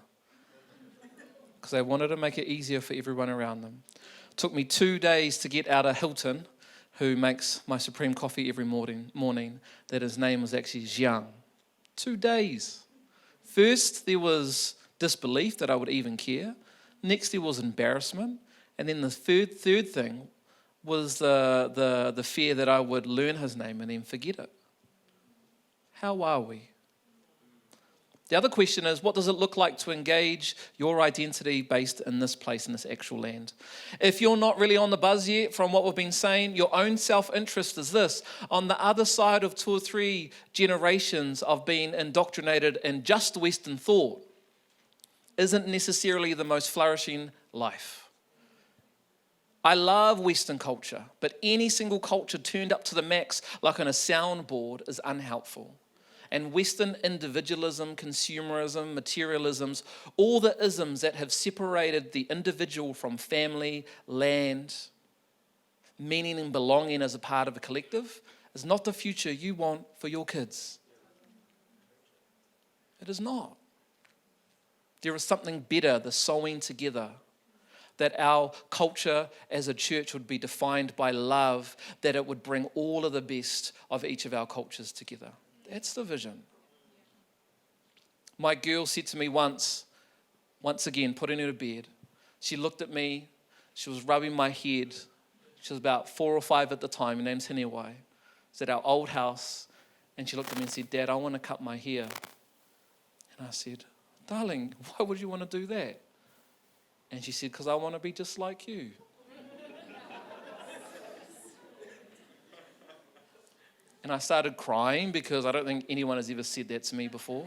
because they wanted to make it easier for everyone around them. It took me 2 days to get out of Hilton, who makes my supreme coffee every morning, that his name was actually Jiang. 2 days. First, there was disbelief that I would even care. Next, there was embarrassment. And then the third thing was the fear that I would learn his name and then forget it. How are we? The other question is, what does it look like to engage your identity based in this place, in this actual land? If you're not really on the buzz yet from what we've been saying, your own self-interest is this. On the other side of 2 or 3 generations of being indoctrinated in just Western thought isn't necessarily the most flourishing life. I love Western culture, but any single culture turned up to the max like on a soundboard is unhelpful. And Western individualism, consumerism, materialisms, all the isms that have separated the individual from family, land, meaning and belonging as a part of a collective, is not the future you want for your kids. It is not. There is something better, the sewing together, that our culture as a church would be defined by love, that it would bring all of the best of each of our cultures together. That's the vision. My girl said to me once again, putting her to bed, she looked at me, she was rubbing my head. She was about 4 or 5 at the time. Her name's Hineawai. It's at our old house. And she looked at me and said, "Dad, I want to cut my hair." And I said, "Darling, why would you want to do that?" And she said, "Because I want to be just like you." And I started crying because I don't think anyone has ever said that to me before.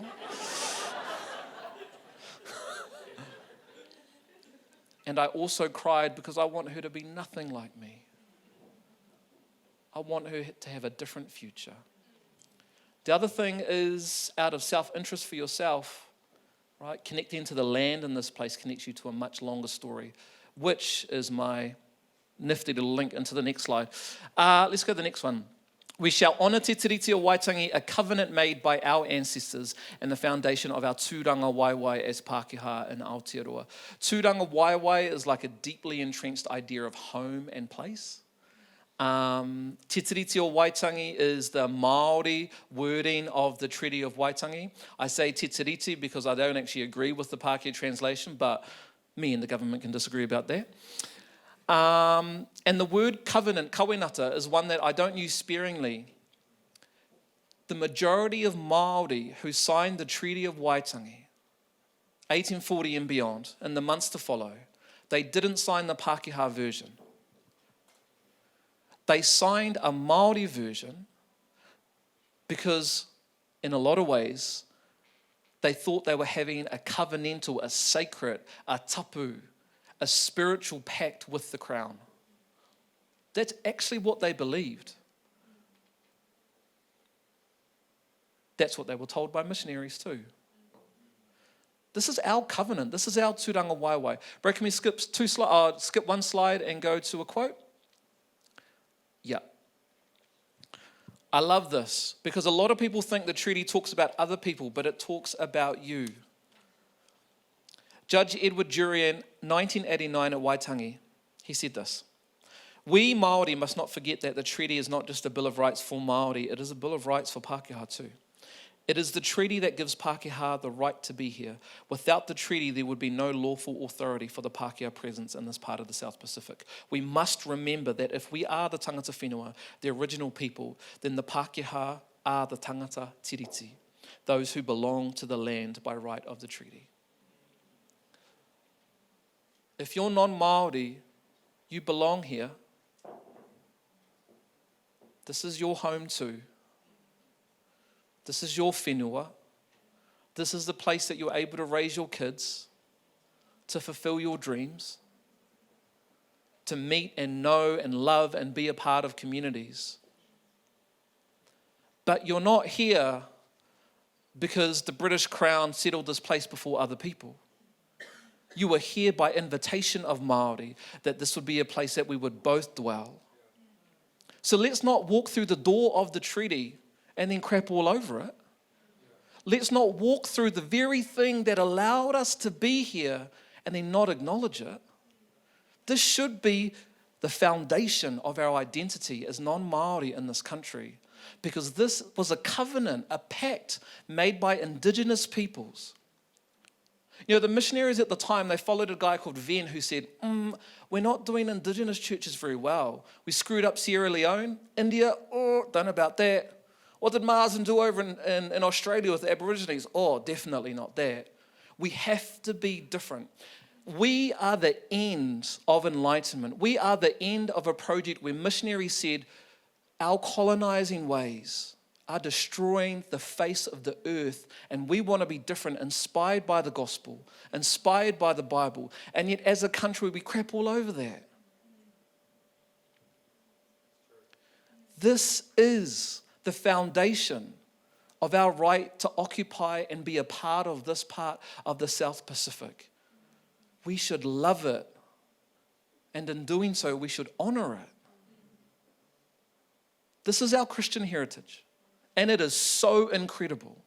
And I also cried because I want her to be nothing like me. I want her to have a different future. The other thing is, out of self-interest for yourself, right? Connecting to the land in this place connects you to a much longer story, which is my nifty little link into the next slide. Let's go to the next one. We shall honour Te Tiriti o Waitangi, a covenant made by our ancestors and the foundation of our tūranga waiwai as Pākehā in Aotearoa. Tūranga waiwai is like a deeply entrenched idea of home and place. Te Tiriti o Waitangi is the Maori wording of the Treaty of Waitangi. I say Te Tiriti because I don't actually agree with the Pākehā translation, but me and the government can disagree about that. And the word covenant, kawinata, is one that I don't use sparingly. The majority of Maori who signed the Treaty of Waitangi 1840 and beyond, in the months to follow, they didn't sign the Pākehā version. They signed a Maori version because, in a lot of ways, they thought they were having a covenantal, a sacred, a tapu, a spiritual pact with the crown. That's actually what they believed. That's what they were told by missionaries too. This is our covenant. This is our tūranga waiwai. Bro, can we skip one slide and go to a quote? Yeah. I love this because a lot of people think the treaty talks about other people, but it talks about you. Judge Edward Jurian, 1989 at Waitangi, he said this: "We Maori must not forget that the treaty is not just a Bill of Rights for Maori, it is a Bill of Rights for Pākehā too. It is the treaty that gives Pākehā the right to be here. Without the treaty, there would be no lawful authority for the Pākehā presence in this part of the South Pacific. We must remember that if we are the tangata whenua, the original people, then the Pākehā are the tangata tiriti, those who belong to the land by right of the treaty." If you're non-Māori, you belong here. This is your home too. This is your whenua. This is the place that you're able to raise your kids, to fulfill your dreams, to meet and know and love and be a part of communities. But you're not here because the British Crown settled this place before other people. You were here by invitation of Māori, that this would be a place that we would both dwell. So let's not walk through the door of the treaty and then crap all over it. Let's not walk through the very thing that allowed us to be here and then not acknowledge it. This should be the foundation of our identity as non-Māori in this country, because this was a covenant, a pact made by indigenous peoples. You know, the missionaries at the time, they followed a guy called Venn who said, we're not doing indigenous churches very well. We screwed up Sierra Leone, India, don't know about that. What did Marsden do over in Australia with the Aborigines? Definitely not that. We have to be different. We are the end of enlightenment. We are the end of a project where missionaries said, our colonizing ways are destroying the face of the earth, and we want to be different, inspired by the gospel, inspired by the Bible, and yet as a country we crap all over that. This is the foundation of our right to occupy and be a part of this part of the South Pacific. We should love it, and in doing so, we should honor it. This is our Christian heritage, and it is so incredible.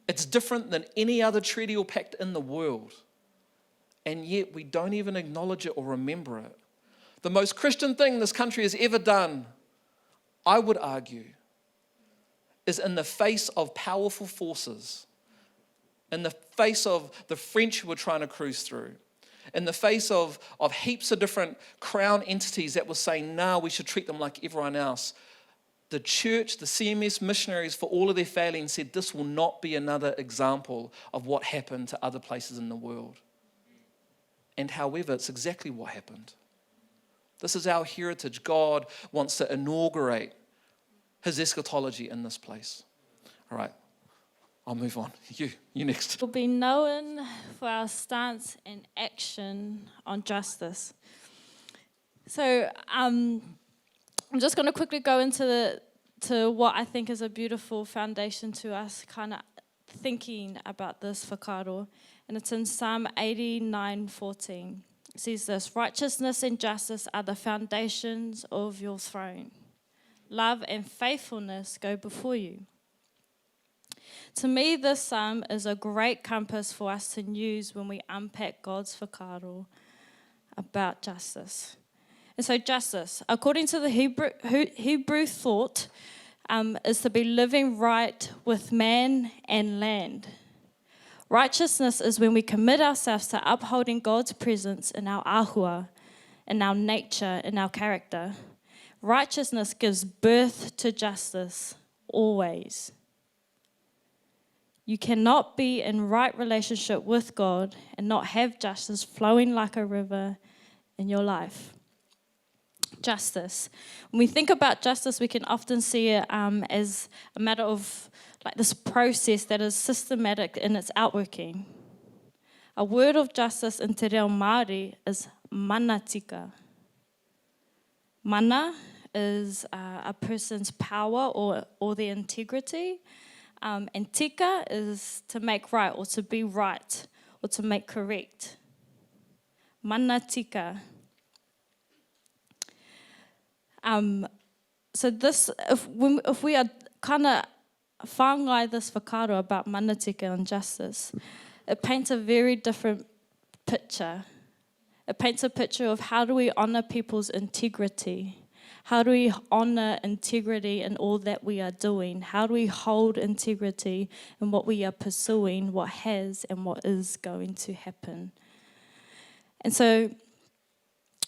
It's different than any other treaty or pact in the world, and yet we don't even acknowledge it or remember it. The most Christian thing this country has ever done, I would argue, is in the face of powerful forces, in the face of the French who were trying to cruise through, in the face of heaps of different crown entities that were saying, nah, we should treat them like everyone else. The church, the CMS missionaries, for all of their failings, said this will not be another example of what happened to other places in the world. And however, it's exactly what happened. This is our heritage. God wants to inaugurate his eschatology in this place. All right, I'll move on. You next. We'll be known for our stance and action on justice. So I'm just going to quickly go into what I think is a beautiful foundation to us kind of thinking about this whakaaro. And it's in Psalm 89:14. It says this: righteousness and justice are the foundations of your throne. Love and faithfulness go before you. To me, this psalm is a great compass for us to use when we unpack God's whakaaro about justice. And so justice, according to the Hebrew thought, is to be living right with man and land. Righteousness is when we commit ourselves to upholding God's presence in our ahua, in our nature, in our character. Righteousness gives birth to justice, always. You cannot be in right relationship with God and not have justice flowing like a river in your life. Justice. When we think about justice, we can often see it as a matter of like this process that is systematic in its outworking. A word of justice in te reo Māori is mana tika. Mana is a person's power or their integrity. And tika is to make right or to be right or to make correct. Mana tika. So this, if we are kind of whāngai this whakaaro about mana tika and justice, it paints a very different picture. It paints a picture of how do we honour people's integrity. How do we honour integrity in all that we are doing? How do we hold integrity in what we are pursuing, what has and what is going to happen? And so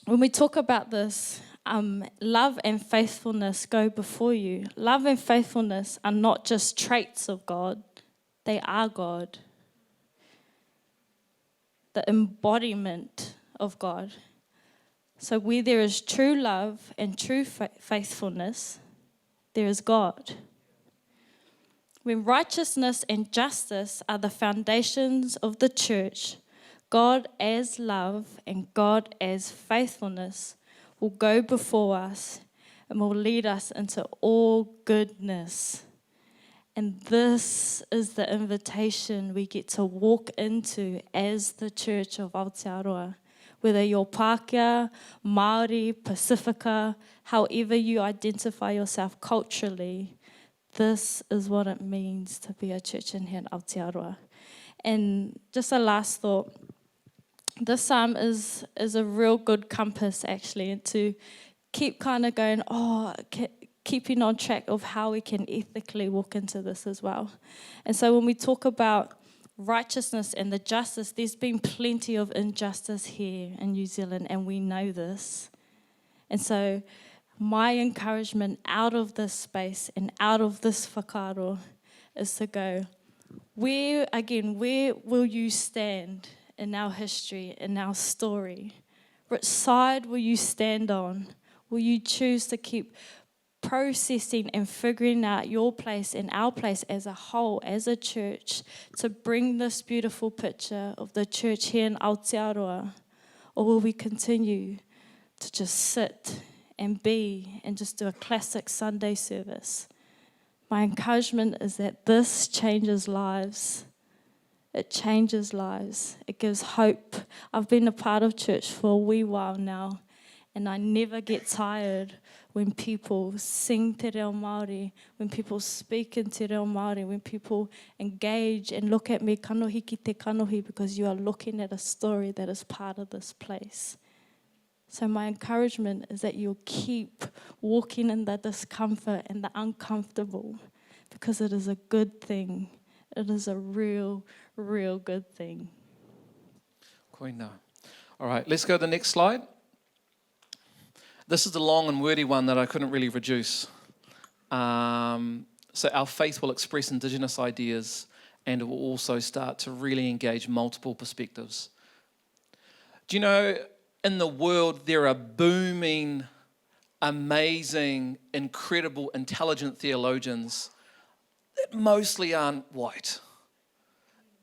when we talk about this, love and faithfulness go before you. Love and faithfulness are not just traits of God, they are God. The embodiment of God. So where there is true love and true faithfulness, there is God. When righteousness and justice are the foundations of the church, God as love and God as faithfulness will go before us and will lead us into all goodness. And this is the invitation we get to walk into as the Church of Aotearoa. Whether you're Pākehā, Maori, Pacifica, however you identify yourself culturally, this is what it means to be a church in here in Aotearoa. And just a last thought, this psalm is a real good compass actually, and to keep kind of going, keeping on track of how we can ethically walk into this as well. And so when we talk about righteousness and the justice, there's been plenty of injustice here in New Zealand, and we know this. And so my encouragement out of this space and out of this whakaaro is to go, where will you stand in our history, in our story? Which side will you stand on? Will you choose to keep processing and figuring out your place and our place as a whole, as a church, to bring this beautiful picture of the church here in Aotearoa? Or will we continue to just sit and be and just do a classic Sunday service? My encouragement is that this changes lives. It changes lives. It gives hope. I've been a part of church for a wee while now, and I never get tired when people sing te reo Māori, when people speak in te reo Māori, when people engage and look at me kanohi ki te kanohi, because you are looking at a story that is part of this place. So my encouragement is that you'll keep walking in the discomfort and the uncomfortable, because it is a good thing. It is a real, real good thing. Koina. All right, let's go to the next slide. This is the long and wordy one that I couldn't really reduce. So our faith will express Indigenous ideas, and it will also start to really engage multiple perspectives. Do you know, in the world, there are booming, amazing, incredible, intelligent theologians that mostly aren't white.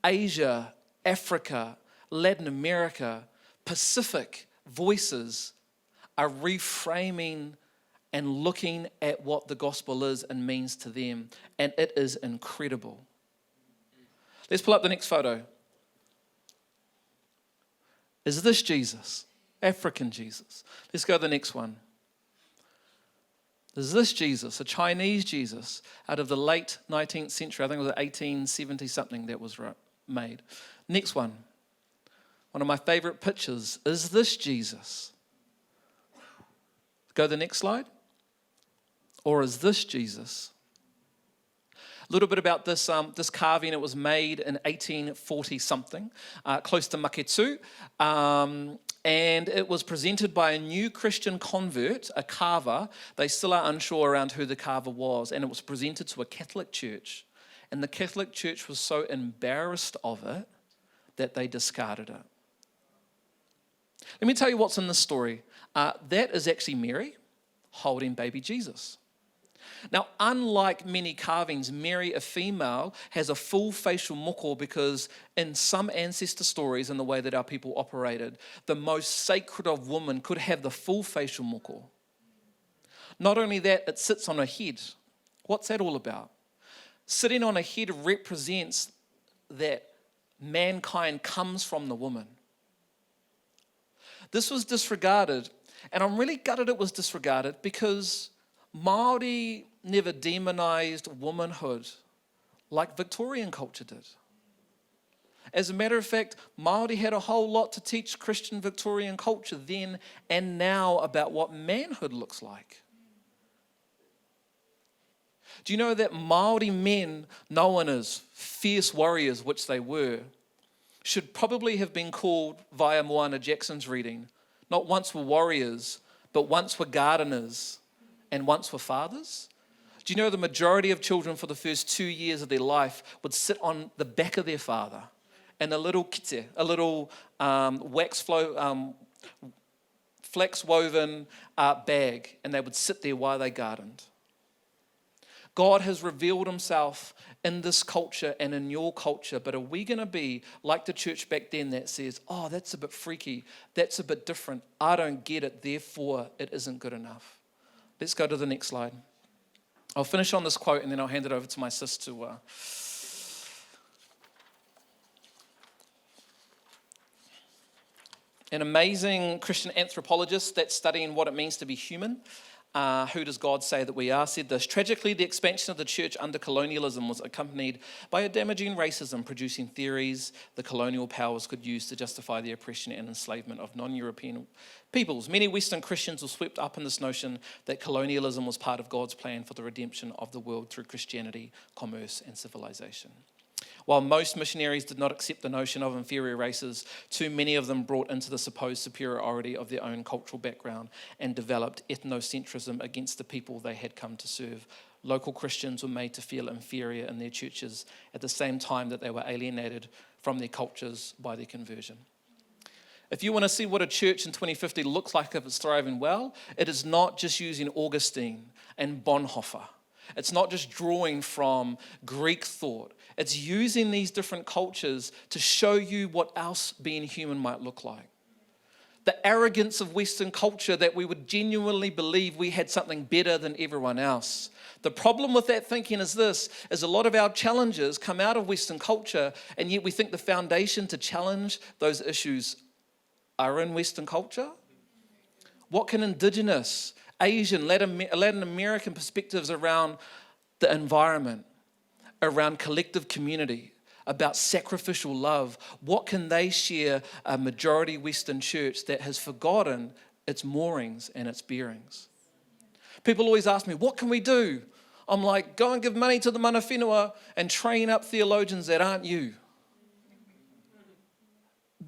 Asia, Africa, Latin America, Pacific voices are reframing and looking at what the gospel is and means to them. And it is incredible. Let's pull up the next photo. Is this Jesus? African Jesus. Let's go to the next one. Is this Jesus, a Chinese Jesus out of the late 19th century? I think it was 1870 something that was made. Next one. One of my favorite pictures. Is this Jesus? Go to the next slide. Or is this Jesus? A little bit about this carving. It was made in 1840 something, close to Maketu. And it was presented by a new Christian convert, a carver. They still are unsure around who the carver was. And it was presented to a Catholic church. And the Catholic Church was so embarrassed of it that they discarded it. Let me tell you what's in this story. That is actually Mary holding baby Jesus. Now, unlike many carvings, Mary, a female, has a full facial moko because in some ancestor stories and the way that our people operated, the most sacred of women could have the full facial moko. Not only that, it sits on her head. What's that all about? Sitting on a head represents that mankind comes from the woman. This was disregarded, and I'm really gutted it was disregarded because Maori never demonized womanhood like Victorian culture did. As a matter of fact, Maori had a whole lot to teach Christian Victorian culture then and now about what manhood looks like. Do you know that Maori men, known as fierce warriors, which they were, should probably have been called, via Moana Jackson's reading, not once were warriors, but once were gardeners and once were fathers? Do you know the majority of children for the first 2 years of their life would sit on the back of their father in a little kite, a little flax woven bag, and they would sit there while they gardened. God has revealed himself in this culture and in your culture, but are we going to be like the church back then that says, oh, that's a bit freaky, that's a bit different, I don't get it, therefore it isn't good enough? Let's go to the next slide. I'll finish on this quote and then I'll hand it over to my sis to... An amazing Christian anthropologist that's studying what it means to be human, who does God say that we are, said this: tragically, the expansion of the church under colonialism was accompanied by a damaging racism, producing theories the colonial powers could use to justify the oppression and enslavement of non-European peoples. Many Western Christians were swept up in this notion that colonialism was part of God's plan for the redemption of the world through Christianity, commerce, and civilization. While most missionaries did not accept the notion of inferior races, too many of them brought into the supposed superiority of their own cultural background and developed ethnocentrism against the people they had come to serve. Local Christians were made to feel inferior in their churches at the same time that they were alienated from their cultures by their conversion. If you want to see what a church in 2050 looks like if it's thriving well, it is not just using Augustine and Bonhoeffer. It's not just drawing from Greek thought. It's using these different cultures to show you what else being human might look like. The arrogance of Western culture that we would genuinely believe we had something better than everyone else. The problem with that thinking is this, is a lot of our challenges come out of Western culture, and yet we think the foundation to challenge those issues are in Western culture. What can Indigenous, Asian, Latin American perspectives around the environment, around collective community, about sacrificial love, what can they share a majority Western church that has forgotten its moorings and its bearings? People always ask me, what can we do? I'm like, go and give money to the mana whenua and train up theologians that aren't you.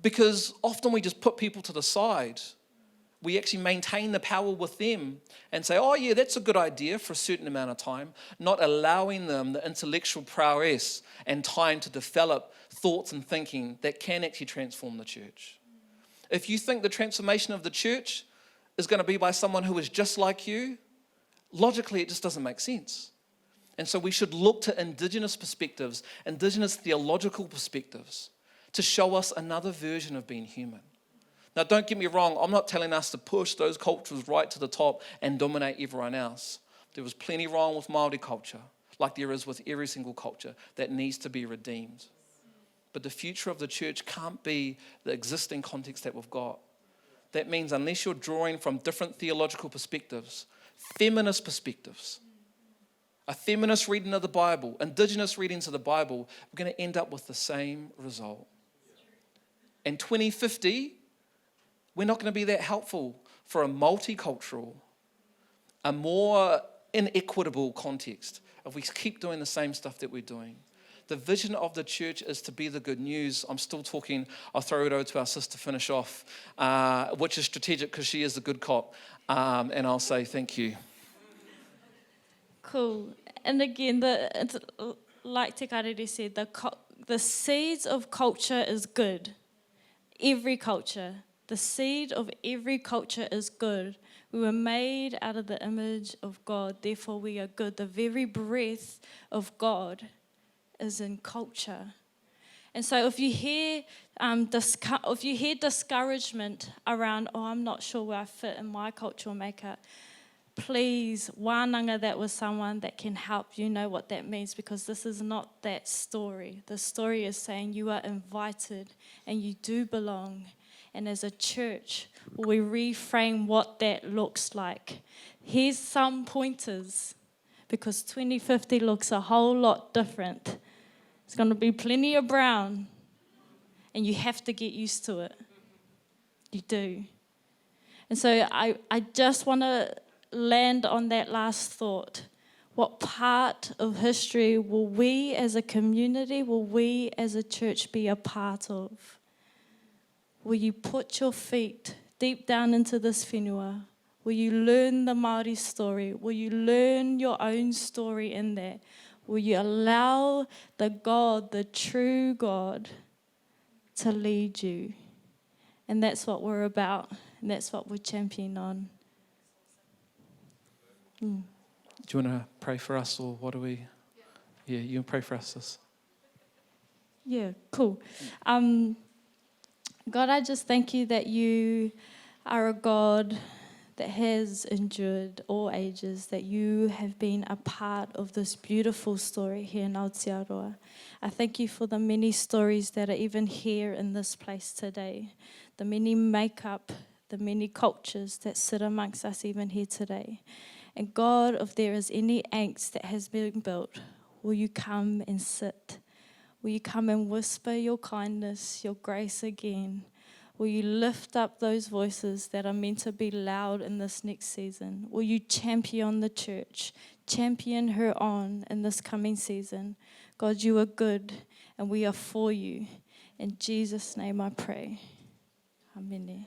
Because often we just put people to the side. We actually maintain the power with them and say, oh yeah, that's a good idea for a certain amount of time, not allowing them the intellectual prowess and time to develop thoughts and thinking that can actually transform the church. If you think the transformation of the church is going to be by someone who is just like you, logically it just doesn't make sense. And so we should look to Indigenous perspectives, Indigenous theological perspectives, to show us another version of being human. Now, don't get me wrong, I'm not telling us to push those cultures right to the top and dominate everyone else. There was plenty wrong with Maori culture, like there is with every single culture, that needs to be redeemed. But the future of the church can't be the existing context that we've got. That means unless you're drawing from different theological perspectives, feminist perspectives, a feminist reading of the Bible, Indigenous readings of the Bible, we're going to end up with the same result. In 2050, we're not going to be that helpful for a multicultural, a more inequitable context if we keep doing the same stuff that we're doing. The vision of the church is to be the good news. I'm still talking, I'll throw it over to our sister to finish off, which is strategic because she is the good cop, and I'll say thank you. Cool. And again, like Te Karere said, the seeds of culture is good. Every culture. The seed of every culture is good. We were made out of the image of God, therefore we are good. The very breath of God is in culture. And so if you hear discouragement around, oh, I'm not sure where I fit in my cultural makeup, please, wānanga that with someone that can help you know what that means, because this is not that story. The story is saying you are invited and you do belong. And as a church, we reframe what that looks like. Here's some pointers, because 2050 looks a whole lot different. It's going to be plenty of brown, and you have to get used to it. You do. And so I just want to land on that last thought. What part of history will we as a community, will we as a church be a part of? Will you put your feet deep down into this whenua? Will you learn the Maori story? Will you learn your own story in there? Will you allow the God, the true God, to lead you? And that's what we're about, and that's what we're championing on. Do you want to pray for us, or what do we? Yeah, you can pray for us, sis. Yeah, cool. God, I just thank you that you are a God that has endured all ages, that you have been a part of this beautiful story here in Aotearoa. I thank you for the many stories that are even here in this place today, the many makeup, the many cultures that sit amongst us even here today. And God, if there is any angst that has been built, will you come and sit? Will you come and whisper your kindness, your grace again? Will you lift up those voices that are meant to be loud in this next season? Will you champion the church, champion her on in this coming season? God, you are good and we are for you. In Jesus' name I pray. Amen.